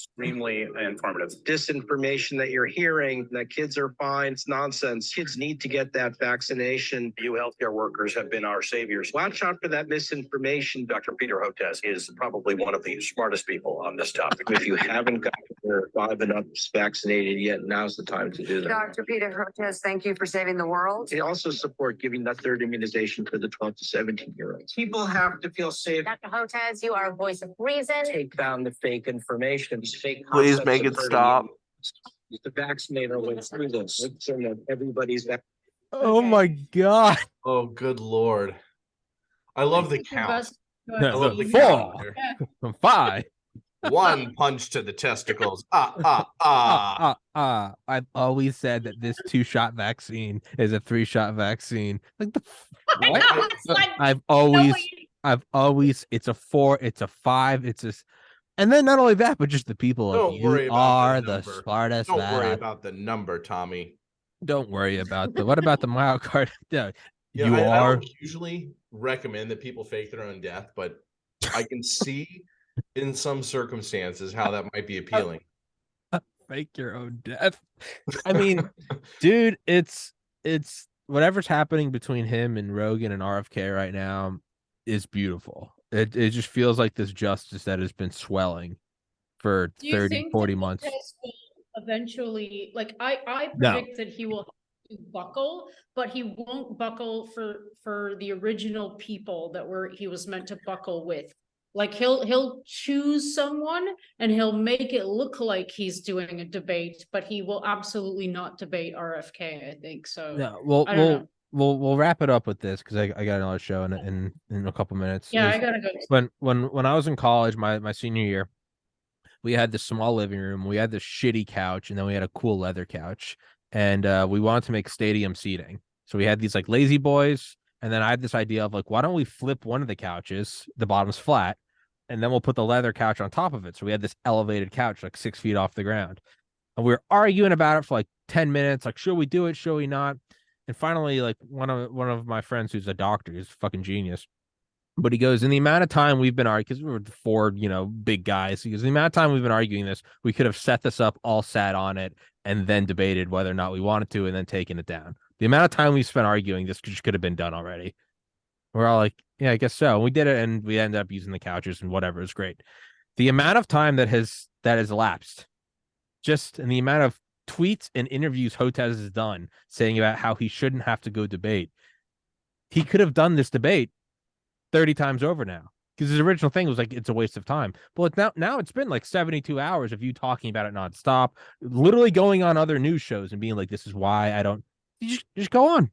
Extremely informative. Disinformation that you're hearing that kids are fine, it's nonsense. Kids need to get that vaccination. You healthcare workers have been our saviors. Watch out for that misinformation. Dr. Peter Hotez is probably one of the smartest people on this topic. If you haven't got your 5 and up vaccinated yet, now's the time to do that. Dr. Peter Hotez, thank you for saving the world. They also support giving that 3rd immunization to the 12 to 17-year-olds. People have to feel safe. Dr. Hotez, you are a voice of reason. Take down the fake information. These fake Please concepts make of it herd stop. immunity. The vaccinator went through this. So that everybody's Oh my God. Oh, good Lord. I love the count. I No, love the 4 count here. from 5. 1 punch to the testicles. I've always said that this 2-shot vaccine is a 3-shot vaccine. Like the what? I've always it's a 4, it's a 5, it's a. And then not only that, but just the people of Don't worry you about are the the number. smartest. Don't that worry I- about the number, Tommy. Don't worry about the. What about the myocardium? Yeah, Yeah, you I are. don't usually recommend that people fake their own death, but I can see in some circumstances how that might be appealing. Fake your own death. I mean, dude, it's whatever's happening between him and Rogan and RFK right now is beautiful. It just feels like this justice that has been swelling for Do you 30, think 40 that months. Lopez will eventually, like, I No. predict that he will have to buckle, but he won't buckle for the original people that he was meant to buckle with. Like he'll choose someone and he'll make it look like he's doing a debate, but he will absolutely not debate RFK, I think. So No, I don't know. we'll wrap it up with this because I got another show in a couple minutes. Yeah, I gotta go. When I was in college, my senior year, we had this small living room, we had this shitty couch, and then we had a cool leather couch. And we wanted to make stadium seating. So we had these like lazy boys, and then I had this idea of like, why don't we flip one of the couches, the bottom's flat, and then we'll put the leather couch on top of it. So we had this elevated couch like 6 feet off the ground. And we were arguing about it for like 10 minutes, like, should we do it? Should we not? And finally, like one of my friends who's a doctor, he's a fucking genius. But he goes, in the amount of time we've been arguing, because we were four, big guys. He goes, the amount of time we've been arguing this, we could have set this up, all sat on it, and then debated whether or not we wanted to, and then taken it down. The amount of time we spent arguing, this just could have been done already. We're all like, yeah, I guess so. And we did it, and we ended up using the couches and whatever. It was great. The amount of time that has elapsed, just in the amount of tweets and interviews Hotez has done saying about how he shouldn't have to go debate, he could have done this debate 30 times over now, because his original thing was like, it's a waste of time. But now it's been like 72 hours of you talking about it nonstop, literally going on other news shows and being like, this is why I don't. You just go on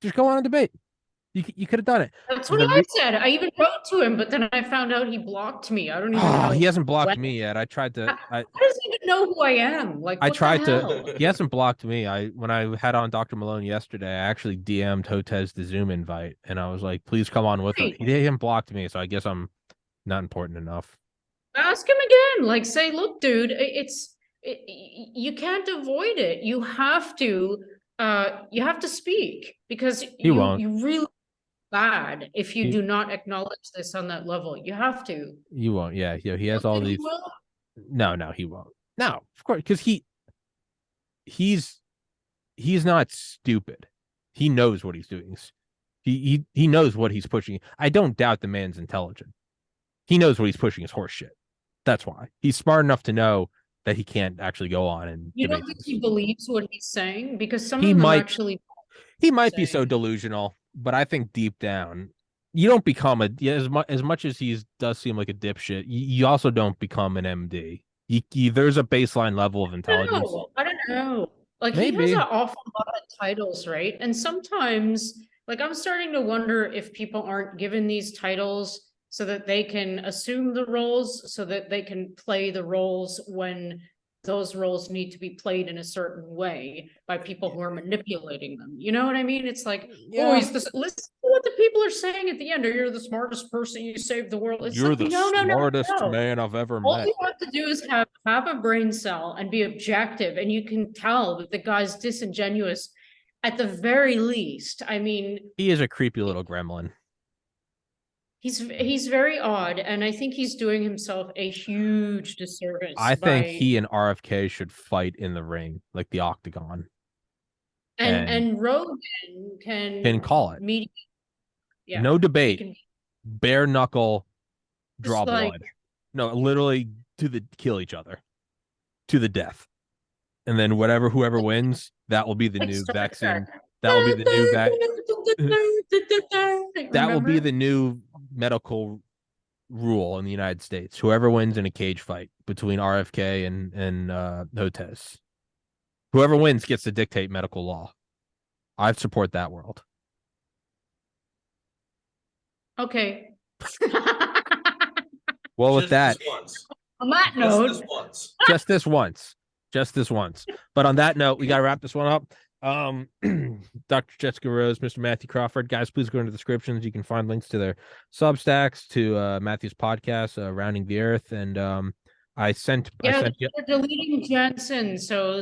and debate. You could have done it. That's what I said. I even wrote to him, but then I found out he blocked me. I don't even know. He hasn't blocked me yet. I tried to. He doesn't even know who I am. Like, I what tried the hell? to. He hasn't blocked me. When I had on Dr. Malone yesterday, I actually DM'd Hotez the Zoom invite, and I was like, please come on with us. He didn't blocked me, so I guess I'm not important enough. Ask him again. Like, say, look, dude, you can't avoid it. You have to speak, because won't. you really bad if you do not acknowledge this on that level. You have to. You won't. Yeah. He has all these. No, he won't. No, of course, because he's not stupid. He knows what he's doing. He knows what he's pushing. I don't doubt the man's intelligent. He knows what he's pushing is horse shit. That's why he's smart enough to know that he can't actually go on and. You don't think he believes what he's saying? Because some he of them might actually. He might be so delusional, but I think deep down, you don't become as much as he does seem like a dipshit. You also don't become an MD. There's a baseline level of intelligence. I don't know. Like, Maybe. he has an awful lot of titles, right? And sometimes, like, I'm starting to wonder if people aren't given these titles so that they can assume the roles, so that they can play the roles when those roles need to be played in a certain way by people who are manipulating them. You know what I mean? It's like, listen to what the people are saying at the end, or you're the smartest person, you saved the world. It's you're like, the smartest man I've ever met. All you have to do is have a brain cell and be objective, and you can tell that the guy's disingenuous at the very least. I mean, he is a creepy little gremlin. He's very odd, and I think he's doing himself a huge disservice. I think he and RFK should fight in the ring, like the octagon. And Rogan can call it. Yeah, no debate. Bare knuckle, draw like, blood. No, literally kill each other to the death. And then whoever wins, that will be the new vaccine. That will be the new that will be the new medical rule in the United States. Whoever wins in a cage fight between RFK and Hotez, whoever wins gets to dictate medical law. I support that world. Okay. Well, with that, on that note, just this once. But on that note, we got to wrap this one up. Dr. Jessica Rose, Mr. Mathew Crawford, guys, please go into the descriptions. You can find links to their Substacks, to Matthew's podcast, Rounding the Earth, and I sent they're deleting Jensen, so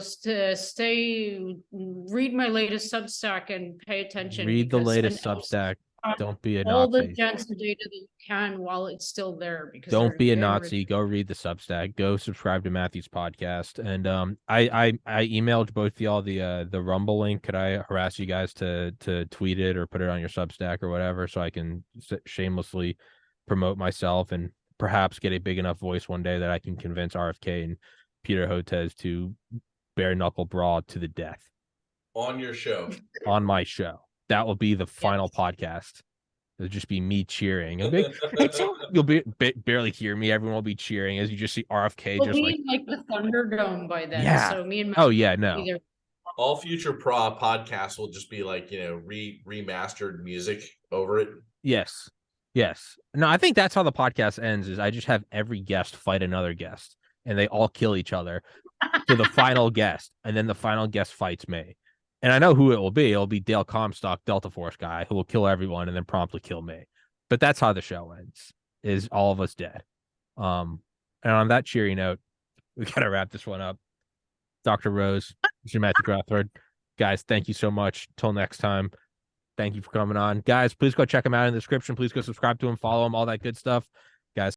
read my latest Substack and pay attention. Read the latest Substack. Don't be a Nazi. All the Jensen data that you can while it's still there. Because don't be a Nazi. Go read the Substack. Go subscribe to Matthew's podcast. And I emailed both y'all the Rumble link. Could I harass you guys to tweet it or put it on your Substack or whatever, so I can shamelessly promote myself and perhaps get a big enough voice one day that I can convince RFK and Peter Hotez to bare knuckle brawl to the death On your show. on my show. That will be the final podcast. It'll just be me cheering. You'll barely hear me. Everyone will be cheering as you just see RFK We'll just be like, in like the Thunderdome by then. Yeah. So me and oh yeah, no. either All future podcasts will just be like, remastered music over it. Yes. No, I think that's how the podcast ends is I just have every guest fight another guest and they all kill each other to the final guest. And then the final guest fights me. And I know who it will be. It'll be Dale Comstock, Delta Force guy, who will kill everyone and then promptly kill me. But that's how the show ends, is all of us dead. And on that cheery note, we got to wrap this one up. Dr. Rose, Mr. Mathew Crawford. Guys, thank you so much. Till next time. Thank you for coming on. Guys, please go check him out in the description. Please go subscribe to him, follow him, all that good stuff.